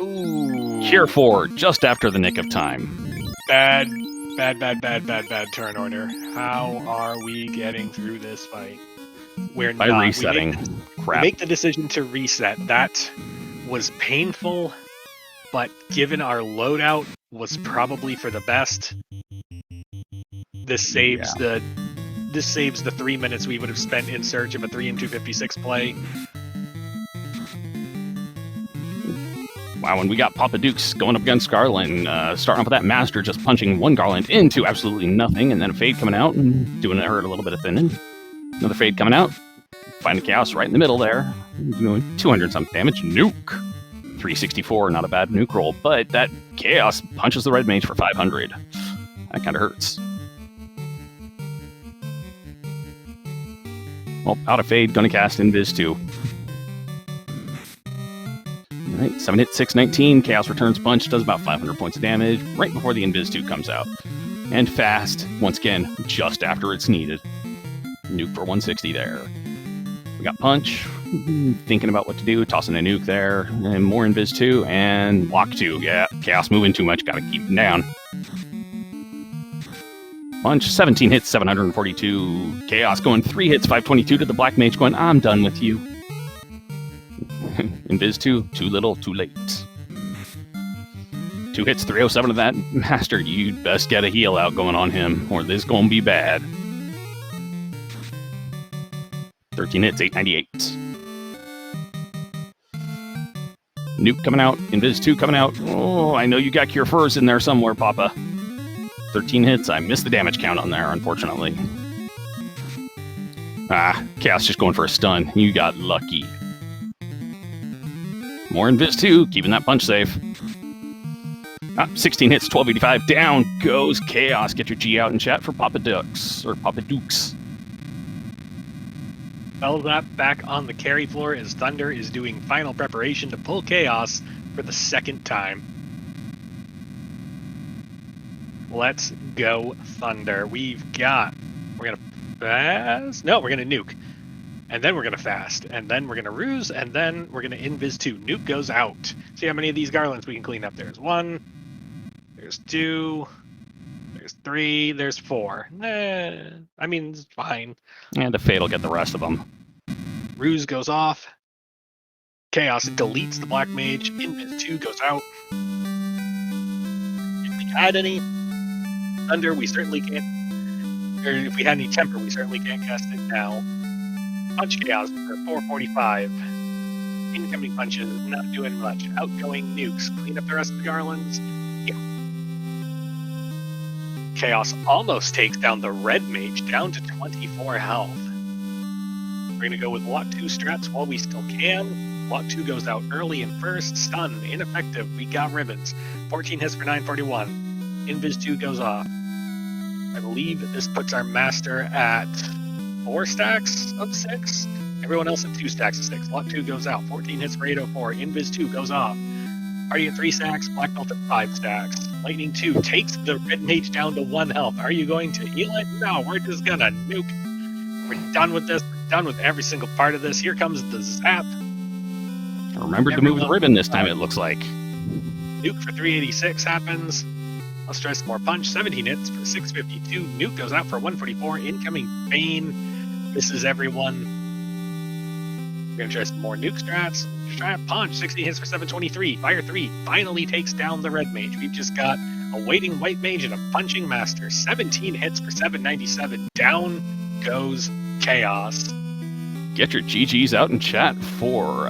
Ooh. Cure 4, just after the nick of time. Bad turn order. How are we getting through this fight? We're By not. resetting. Crap. Make the decision to reset. That was painful, but given our loadout was probably for the best. This saves the 3 minutes we would have spent in search of a 3 and 256 play. Wow, and we got Papa Dukes going up against Garland, starting off with that Master just punching one Garland into absolutely nothing, and then a Fade coming out and doing her a little bit of thinning. Another Fade coming out, finding Chaos right in the middle there, doing 200-something damage. Nuke! 364, not a bad nuke roll, but that Chaos punches the red mage for 500. That kind of hurts. Well, out of Fade, gonna cast Invis 2. Alright, 7 hit, 619. Chaos returns punch, does about 500 points of damage right before the Invis 2 comes out. And fast, once again, just after it's needed. Nuke for 160 there. We got punch, thinking about what to do, tossing a nuke there, and more Invis 2, and lock 2. Yeah, Chaos moving too much, gotta keep him down. Punch, 17 hits, 742. Chaos going 3 hits, 522 to the Black Mage going, I'm done with you. Invis 2, too little, too late. 2 hits, 307 to that Master. You'd best get a heal out going on him, or this gonna be bad. 13 hits, 898. Nuke coming out, Invis 2 coming out. Oh, I know you got Cure Furs in there somewhere, Poppa. 13 hits, I missed the damage count on there, unfortunately. Ah, Chaos just going for a stun. You got lucky. More Invis 2, keeping that punch safe. 16 hits, 1285. Down goes Chaos. Get your G out in chat for Papa Dukes, or Papa Dukes. Spell that back on the carry floor as Thunder is doing final preparation to pull Chaos for the second time. Let's go, Thunder. We're gonna fast. No, we're gonna nuke. And then we're gonna fast. And then we're gonna ruse. And then we're gonna Invis 2. Nuke goes out. See how many of these garlands we can clean up. There's 1. There's 2. There's 3. There's 4. I mean, it's fine. And the Fade will get the rest of them. Ruse goes off. Chaos deletes the Black Mage. Invis 2 goes out. If we had any Thunder, we certainly can't. Or if we had any Temper, we certainly can't cast it now. Punch Chaos for 445. Incoming punches, not doing much. Outgoing nukes, clean up the rest of the garlands. Yeah. Chaos almost takes down the Red Mage, down to 24 health. We're going to go with Lock 2 strats while we still can. Lock 2 goes out early and first. Stun, ineffective. We got ribbons. 14 hits for 941. Invis 2 goes off. I believe this puts our Master at 4 stacks of 6. Everyone else at 2 stacks of 6. Lock 2 goes out. 14 hits for 804. Invis 2 goes off. Party at 3 stacks, Black Belt at 5 stacks. Lightning 2 takes the Red Mage down to 1 health. Are you going to heal it? No, we're just gonna nuke. We're done with this. We're done with every single part of this. Here comes the zap. I remembered to move the ribbon this time, it looks like. Nuke for 386 happens. Let's try some more punch. 17 hits for 652. Nuke goes out for 144. Incoming Bane misses everyone. We're gonna try some more nuke strats. Try a punch. 60 hits for 723. Fire 3 finally takes down the Red Mage. We've just got a waiting White Mage and a punching Master. 17 hits for 797. Down goes Chaos. Get your GGs out in chat for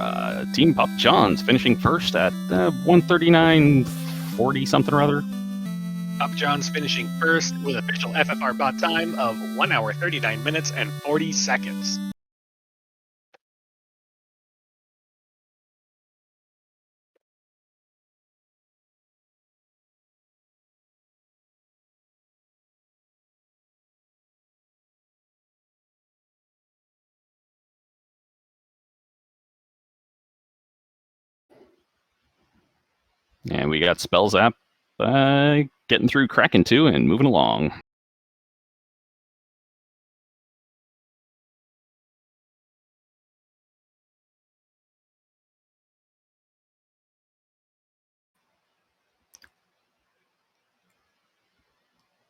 Team Pop Johns finishing first at 139.40 something or other. Pop John's finishing first with official FFR bot time of 1 hour 39 minutes and 40 seconds. And we got Spell Zap getting through Kraken 2 and moving along.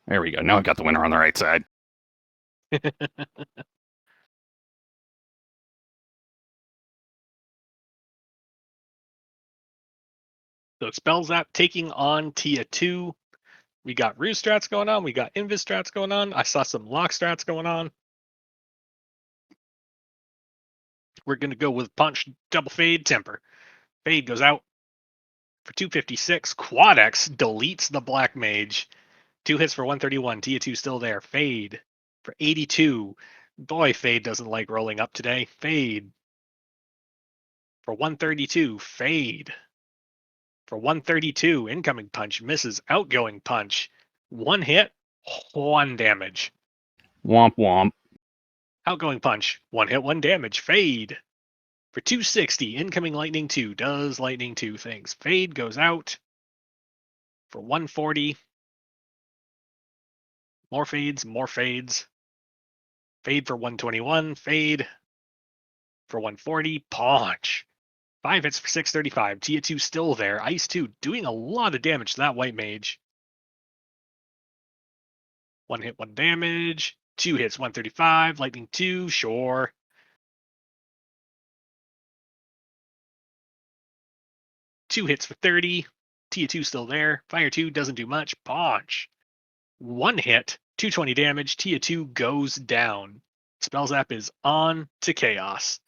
There we go. Now I've got the winner on the right side. So Spell Zap taking on Tia 2. We got Ruse strats going on. We got Invis strats going on. I saw some Lock strats going on. We're going to go with Punch, Double Fade, Temper. Fade goes out for 256. Quad X deletes the Black Mage. 2 hits for 131. Tia 2 still there. Fade for 82. Boy, Fade doesn't like rolling up today. Fade for 132. Fade for 132. Incoming punch misses. Outgoing punch. 1 hit, 1 damage. Womp womp. Outgoing punch. 1 hit, 1 damage. Fade for 260. Incoming Lightning 2 does Lightning 2 things. Fade goes out for 140. More fades, more fades. Fade for 121. Fade for 140. Punch. 5 hits for 635. Tia 2 still there. Ice 2 doing a lot of damage to that White Mage. 1 hit, 1 damage. 2 hits, 135. Lightning 2, sure. Two hits for 30. Tia 2 still there. Fire 2 doesn't do much. Punch. 1 hit, 220 damage. Tia 2 goes down. Spell Zap is on to Chaos.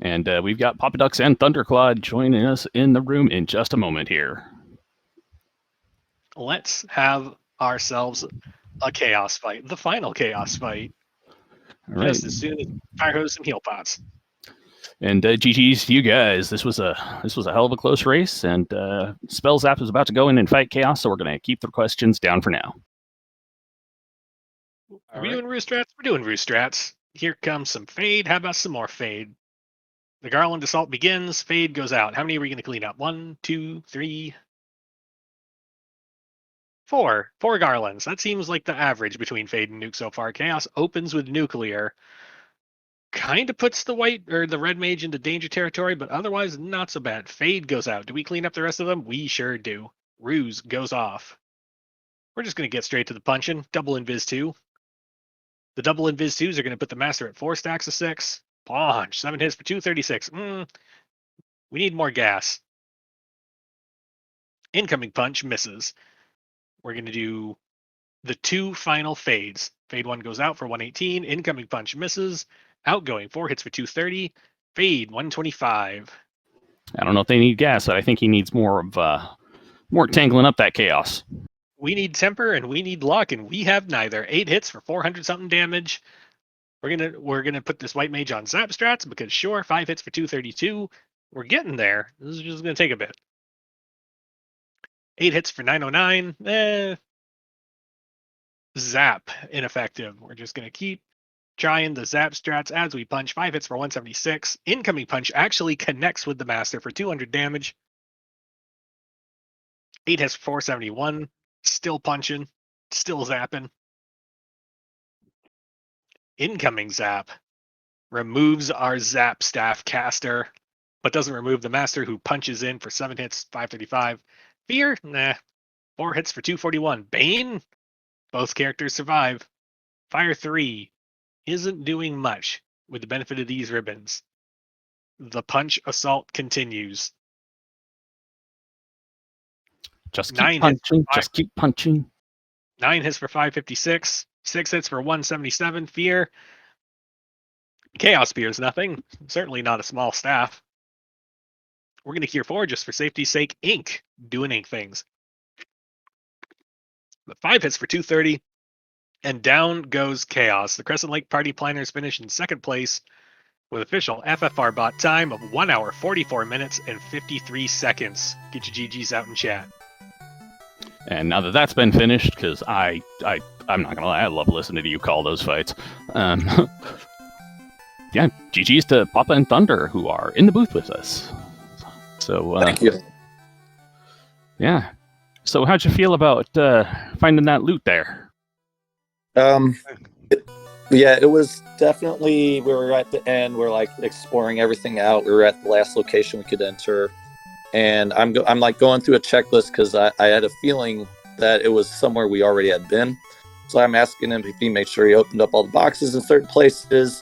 And we've got Papa Ducks and Thunderclad joining us in the room in just a moment here. Let's have ourselves a Chaos fight. The final Chaos fight. All right. Just as soon as Fire Hose and Heal Pots. And GG's to you guys. This was a hell of a close race, and Spell Zap is about to go in and fight Chaos, so we're going to keep the questions down for now. Are we doing Ruse strats? We're doing Ruse strats. Here comes some Fade. How about some more Fade? The Garland Assault begins. Fade goes out. How many are we going to clean up? 1, 2, 3, 4. 4 Garlands. That seems like the average between Fade and Nuke so far. Chaos opens with Nuclear. Kind of puts the white or the red mage into danger territory, but otherwise not so bad. Fade goes out. Do we clean up the rest of them? We sure do. Ruse goes off. We're just going to get straight to the punching. Double Invis 2. The double Invis 2s are going to put the Master at 4 stacks of 6. Punch. 7 hits for 236. We need more gas. Incoming punch misses. We're going to do the 2 final fades. Fade 1 goes out for 118. Incoming punch misses. Outgoing 4 hits for 230. Fade 125. I don't know if they need gas, but I think he needs more tangling up that Chaos. We need temper and we need luck, and we have neither. 8 hits for 400 something damage. We're gonna put this White Mage on Zap strats because sure, 5 hits for 232. We're getting there. This is just gonna take a bit. 8 hits for 909. Zap ineffective. We're just gonna keep trying the Zap strats as we punch. 5 hits for 176. Incoming punch actually connects with the Master for 200 damage. 8 hits for 471. Still punching. Still zapping. Incoming zap. Removes our zap staff caster, but doesn't remove the master who punches in for 7 hits, 535. Fear? Nah. 4 hits for 241. Bane? Both characters survive. Fire 3 isn't doing much with the benefit of these ribbons. The punch assault continues. Just keep 9 punching. hits. Just keep punching. 9 hits for 556. 6 hits for 177. Fear. Chaos Spear is nothing. Certainly not a small staff. We're going to cure 4 just for safety's sake. Ink. Doing ink things. The 5 hits for 230. And down goes Chaos. The Crescent Lake Party Planners finish in second place with official FFR bot time of 1 hour, 44 minutes, and 53 seconds. Get your GGs out in chat. And now that that's been finished, because I'm not gonna lie, I love listening to you call those fights. Yeah, GG's to Poppa and Thunder, who are in the booth with us. So Thank you. Yeah. So how'd you feel about finding that loot there? Yeah, it was definitely, we were at the end, we're like exploring everything out. We were at the last location we could enter. And I'm like going through a checklist because I had a feeling that it was somewhere we already had been. So I'm asking him if he made sure he opened up all the boxes in certain places.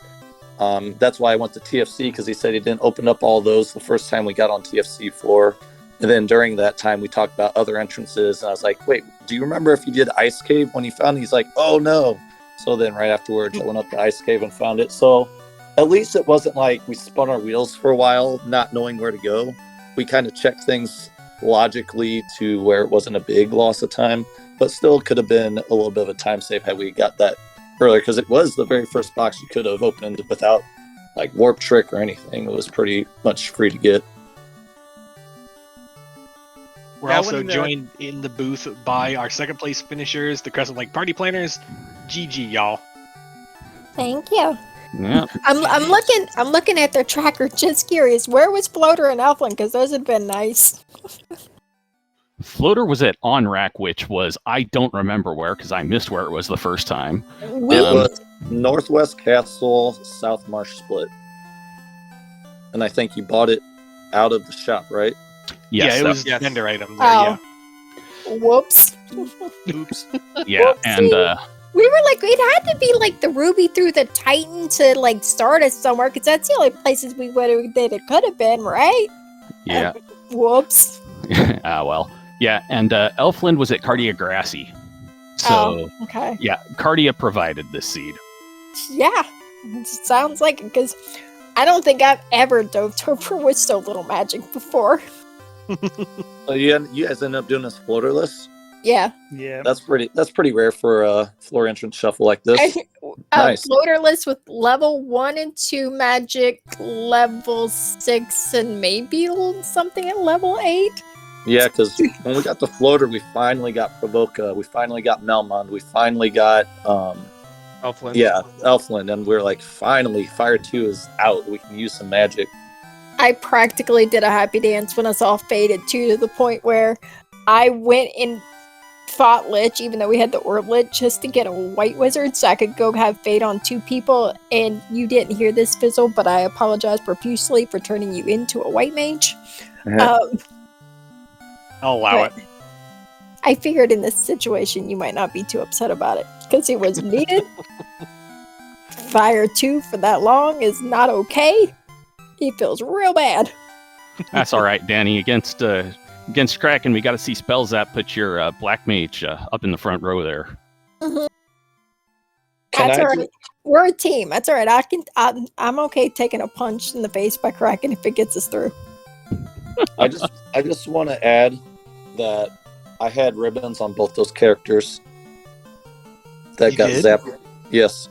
That's why I went to TFC, because he said he didn't open up all those the first time we got on TFC floor. And then during that time, we talked about other entrances. And I was like, wait, do you remember if you did Ice Cave when you found it? He's like, oh, no. So then right afterwards, I went up to Ice Cave and found it. So at least it wasn't like we spun our wheels for a while, not knowing where to go. We kind of checked things logically to where it wasn't a big loss of time, but still could have been a little bit of a time save had we got that earlier, because it was the very first box you could have opened without like warp trick or anything. It was pretty much free to get. We're also joined in the booth by our second place finishers, the Crescent Lake Party Planners. GG, y'all. Thank you. Yeah. I'm looking at their tracker, just curious. Where was Floater and Elflin? Because those had been nice. Floater was at On Rack, which was, I don't remember where, because I missed where it was the first time. It was Northwest Castle, South Marsh Split. And I think you bought it out of the shop, right? Yes, yeah, it was vendor item. There, oh. Yeah. Whoops. Oops. Yeah, Whoopsie. and we were like, it had to be like the Ruby through the Titan to like start us somewhere, because that's the only places we would have that it could have been, right? yeah. Whoops. Well. Yeah, and Elfland was at Cardia Grassy. So, okay. Yeah, Cardia provided this seed. Yeah, it sounds like it, because I don't think I've ever dove over with so little magic before. So you guys ended up doing this floaterless? Yeah. Yeah. That's pretty rare for a floor entrance shuffle like this. Nice. Floaterless with level 1 and 2 magic, level 6, and maybe something at level 8. Yeah, because when we got the floater, we finally got Provoca, we finally got Melmond, we finally got Elfland. Yeah, Elfland, and we're like, finally, Fire 2 is out. We can use some magic. I practically did a happy dance when us all faded too, to the point where I went and fought Lich, even though we had the Orb Lich, just to get a white wizard so I could go have fade on 2 people. And you didn't hear this, Fizzle, but I apologize profusely for turning you into a white mage. I'll allow it. I figured in this situation you might not be too upset about it, because it was needed. Fire 2 for that long is not okay. He feels real bad. That's all right, Danny. Against Kraken, we got to see spell zap. Put your black mage up in the front row there. Mm-hmm. That's all right. We're a team. That's all right. I'm okay taking a punch in the face by Kraken if it gets us through. I just want to add that I had ribbons on both those characters that You got did? zapped. Yes.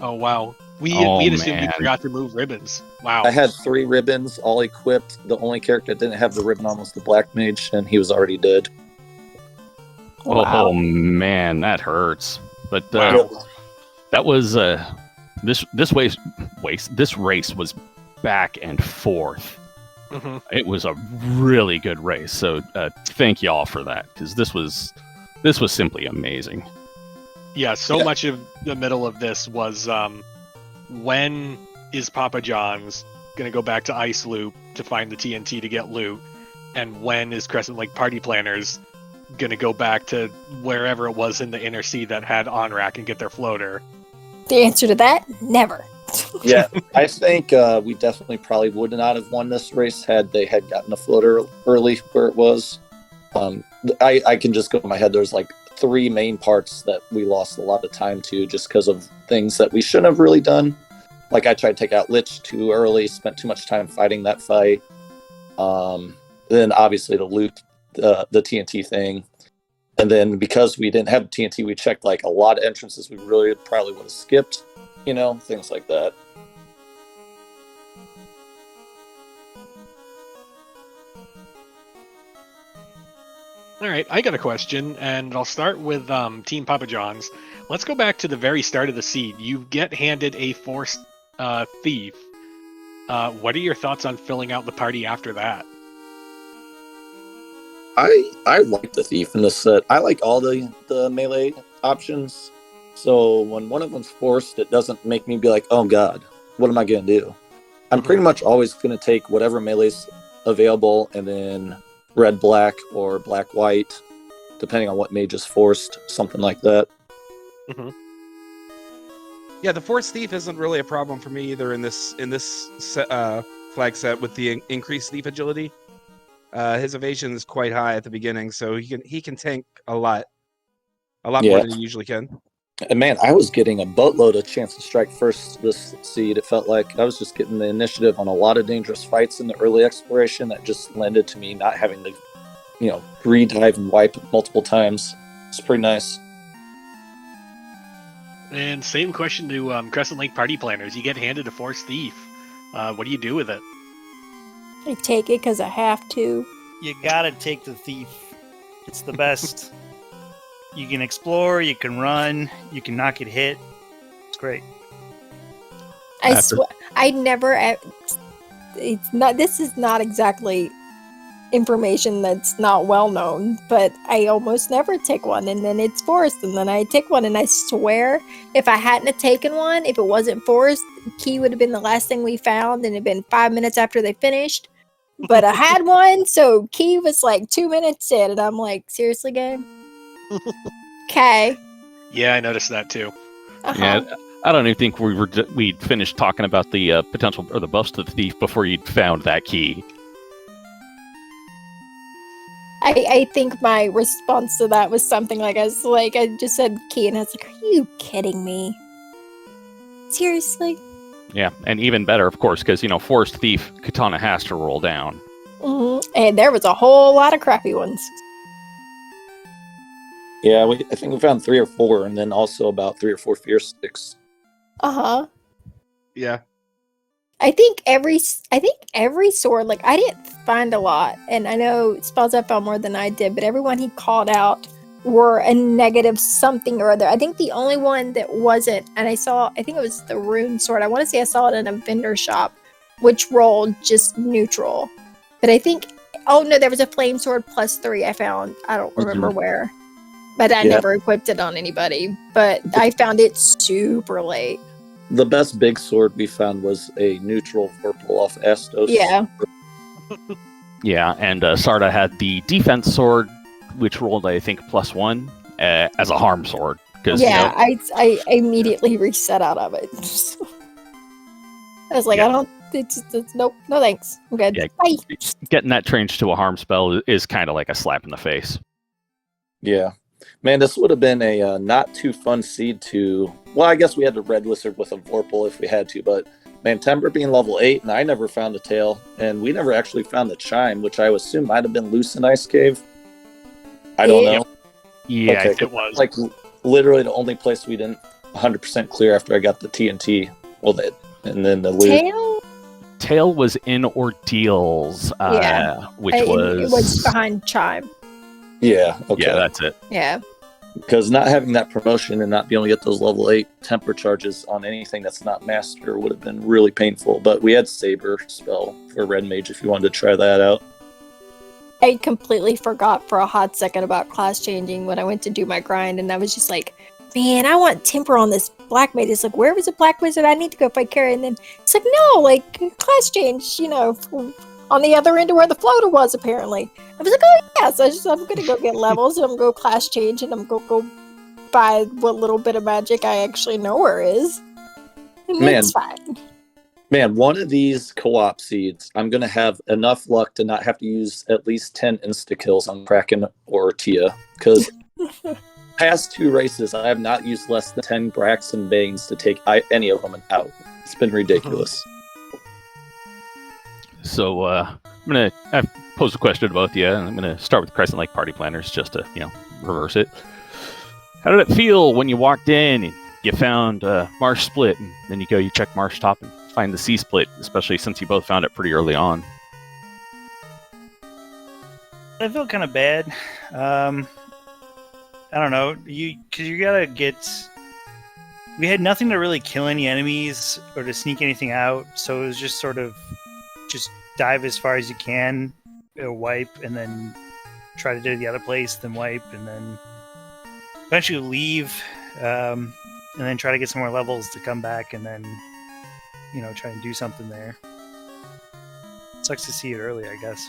Oh, wow. We Oh, had assumed you man. forgot to remove ribbons. Wow. I had 3 ribbons all equipped. The only character that didn't have the ribbon on was the Black Mage, and he was already dead. Oh man, that hurts. But that was this race was back and forth. It was a really good race. So thank you all for that, because this was simply amazing. Yeah, so much of the middle of this was when is Papa John's gonna go back to Ice Loop to find the TNT to get loot, and when is Crescent Lake Party Planners gonna go back to wherever it was in the inner sea that had on-rack and get their floater? The answer to that, never. Yeah, I think we definitely probably would not have won this race had they had gotten a floater early where it was. I can just go in my head. There's like 3 main parts that we lost a lot of time to just because of things that we shouldn't have really done. Like I tried to take out Lich too early, spent too much time fighting that fight. Then obviously the loot, the TNT thing. And then because we didn't have TNT, we checked like a lot of entrances we really probably would have skipped, things like that. All right, I got a question, and I'll start with Team Papa John's. Let's go back to the very start of the seed. You get handed a forced thief. What are your thoughts on filling out the party after that? I like the thief in this set. I like all the melee options. So when one of them's forced, it doesn't make me be like, oh god, what am I going to do? I'm pretty much always going to take whatever melee's available and then red-black or black-white, depending on what mage is forced, something like that. Yeah, the Force Thief isn't really a problem for me either in this flag set with the increased thief agility. His evasion is quite high at the beginning, so he can tank a lot more than he usually can. And man, I was getting a boatload of chance to strike first this seed. It felt like I was just getting the initiative on a lot of dangerous fights in the early exploration that just lended to me not having to, re-dive and wipe multiple times. It's pretty nice. And same question to Crescent Lake Party Planners. You get handed a Force Thief. What do you do with it? I take it because I have to. You gotta take the thief. It's the best. You can explore, you can run, you can not get hit. It's great. I swear, I never. It's not. This is not exactly information that's not well known, but I almost never take one, and then it's forced, and then I take one, and I swear, if I hadn't have taken one, if it wasn't forced, Key would have been the last thing we found, and it'd been 5 minutes after they finished. But I had one, so Key was like 2 minutes in, and I'm like, seriously, game? Okay. Yeah, I noticed that too. Yeah, I don't even think we'd finished talking about the potential or the buffs to the thief before you'd found that key. I think my response to that was something like I just said Key, and I was like, are you kidding me? Seriously? Yeah, and even better, of course, because, Forced Thief, Katana has to roll down. Mm-hmm. And there was a whole lot of crappy ones. Yeah, I think we found 3 or 4, and then also about 3 or 4 fear sticks. Uh-huh. Yeah. I think every sword, like, I didn't find a lot, and I know Spells I found more than I did, but everyone he called out were a negative something or other. I think the only one that wasn't, and I think it was the rune sword. I want to say I saw it in a vendor shop, which rolled just neutral. But I think, oh no, there was a flame sword +3 I found. I don't remember where. But I never equipped it on anybody. But I found it super late. The best big sword we found was a neutral Vorpal off Astos. Yeah. Yeah, and Sarda had the defense sword, which rolled, I think, +1 as a harm sword. Yeah, I immediately reset out of it. I was like, it's nope, no thanks. I'm good. Yeah, bye. Getting that changed to a harm spell is kind of like a slap in the face. Yeah. Man, this would have been a not too fun seed to... Well, I guess we had to red wizard with a Vorpal if we had to, but man, Timber being level 8, and I never found a tail, and we never actually found the chime, which I assume might have been loose in Ice Cave. I don't know. Yeah, okay. It was. Like, literally the only place we didn't 100% clear after I got the TNT. Well, and then the loot. Tail was in Ordeals, which it was behind chime. Yeah, okay. Yeah, that's it. Yeah. Because not having that promotion and not being able to get those level 8 temper charges on anything that's not master would have been really painful. But we had Saber spell for Red Mage if you wanted to try that out. I completely forgot for a hot second about class changing when I went to do my grind, and I was just like, man, I want temper on this black mage. It's like, where was a black wizard? I need to go fight Carrie. And then it's like, no, like, class change, on the other end of where the floater was, apparently. I was like, oh, yeah, so I'm going to go get levels, and I'm going to go class change, and I'm going to go buy what little bit of magic I actually know where is. And it's fine. Man, one of these co-op seeds, I'm going to have enough luck to not have to use at least 10 insta-kills on Kraken or Tia, because past 2 races, I have not used less than 10 Brax and Banes to take any of them out. It's been ridiculous. So I've posed a question to both of you, and I'm going to start with Crescent Lake Party Planners just to, reverse it. How did it feel when you walked in and you found Marsh Split, and then you check Marsh Top and find the C Split, especially since you both found it pretty early on? I feel kind of bad. I don't know. Because you gotta get. We had nothing to really kill any enemies or to sneak anything out, so it was just sort of just dive as far as you can, wipe, and then try to do the other place, then wipe, and then eventually leave, and then try to get some more levels to come back, and then try and do something there. Sucks to see it early, I guess.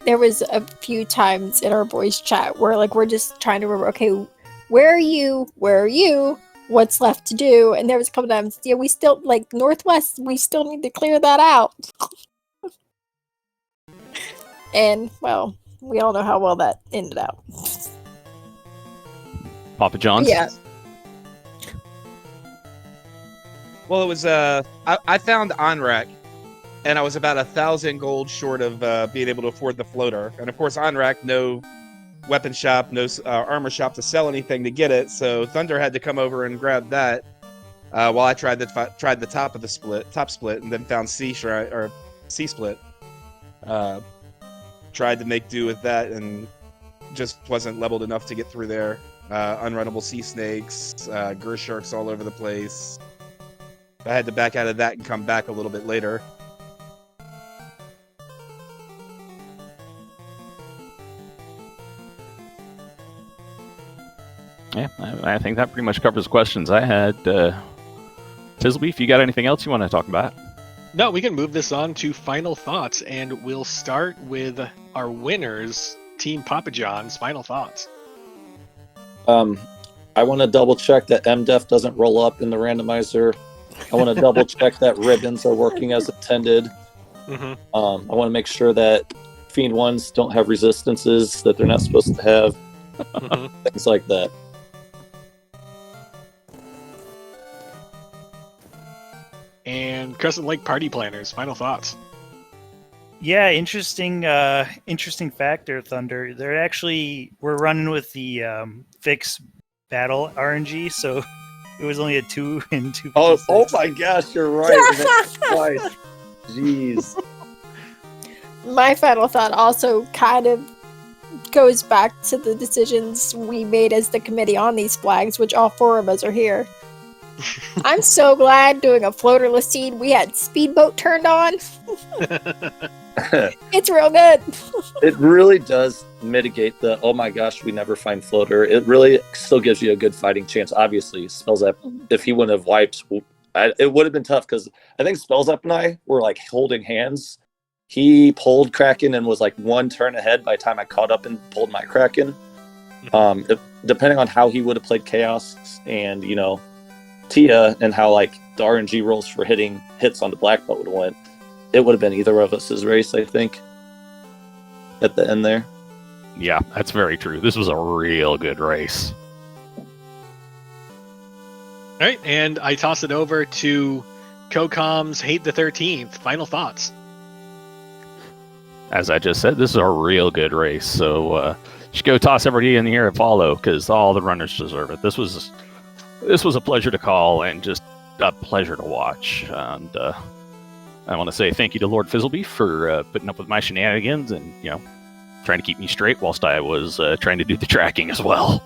There was a few times in our voice chat where we're just trying to remember, okay, where are you? Where are you? What's left to do? And there was a couple times, we still, Northwest, we still need to clear that out. And, well, we all know how well that ended out. Papa John's? Yeah. Well, it was I found Onrak, and I was about 1,000 gold short of being able to afford the floater. And of course, Onrak, no weapon shop, no armor shop to sell anything to get it. So Thunder had to come over and grab that, while I tried the top split, and then found C split. Tried to make do with that, and just wasn't leveled enough to get through there. Unrunnable sea snakes, Gersharks all over the place. I had to back out of that and come back a little bit later. Yeah, I think that pretty much covers questions I had. Fizzleby, if you got anything else you want to talk about? No, we can move this on to final thoughts, and we'll start with our winners, Team Papa John's final thoughts. I want to double check that MDEF doesn't roll up in the randomizer. I want to double check that ribbons are working as intended. Mm-hmm. I want to make sure that Fiend ones don't have resistances that they're not supposed to have. Mm-hmm. Things like that. And Crescent Lake Party Planners, final thoughts. Yeah, interesting fact there, Thunder. We're running with the fixed battle RNG, so it was only a 2 and 2. Oh my gosh, you're right. Twice. Jeez. My final thought also kind of goes back to the decisions we made as the committee on these flags, which all 4 of us are here. I'm so glad doing a floaterless seed we had speedboat turned on. It's real good. It really does mitigate the, oh my gosh, we never find floater. It really still gives you a good fighting chance. Obviously, Spells Up, if he wouldn't have wiped, it would have been tough, because I think Spells Up and I were holding hands. He pulled Kraken and was 1 turn ahead by the time I caught up and pulled my Kraken. Depending on how he would have played Chaos and, Tia, and how the RNG rolls for hitting hits on the black belt would have went, it would have been either of us' race, I think, at the end there. Yeah, that's very true. This was a real good race. All right, and I toss it over to CoCom's Hate the 13th. Final thoughts. As I just said, this is a real good race, so just go toss everybody in the air and follow, because all the runners deserve it. This was a pleasure to call and just a pleasure to watch. And I want to say thank you to Lord Fizzleby for putting up with my shenanigans and, trying to keep me straight whilst I was trying to do the tracking as well.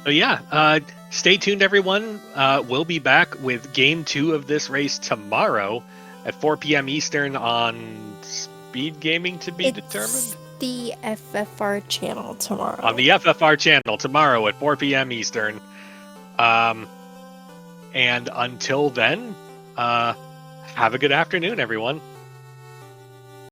So yeah, stay tuned, everyone. We'll be back with Game 2 of this race tomorrow at 4 p.m. Eastern on SpeedGaming to be determined. The FFR channel tomorrow. On the FFR channel tomorrow at 4 p.m. Eastern. And until then, have a good afternoon, everyone.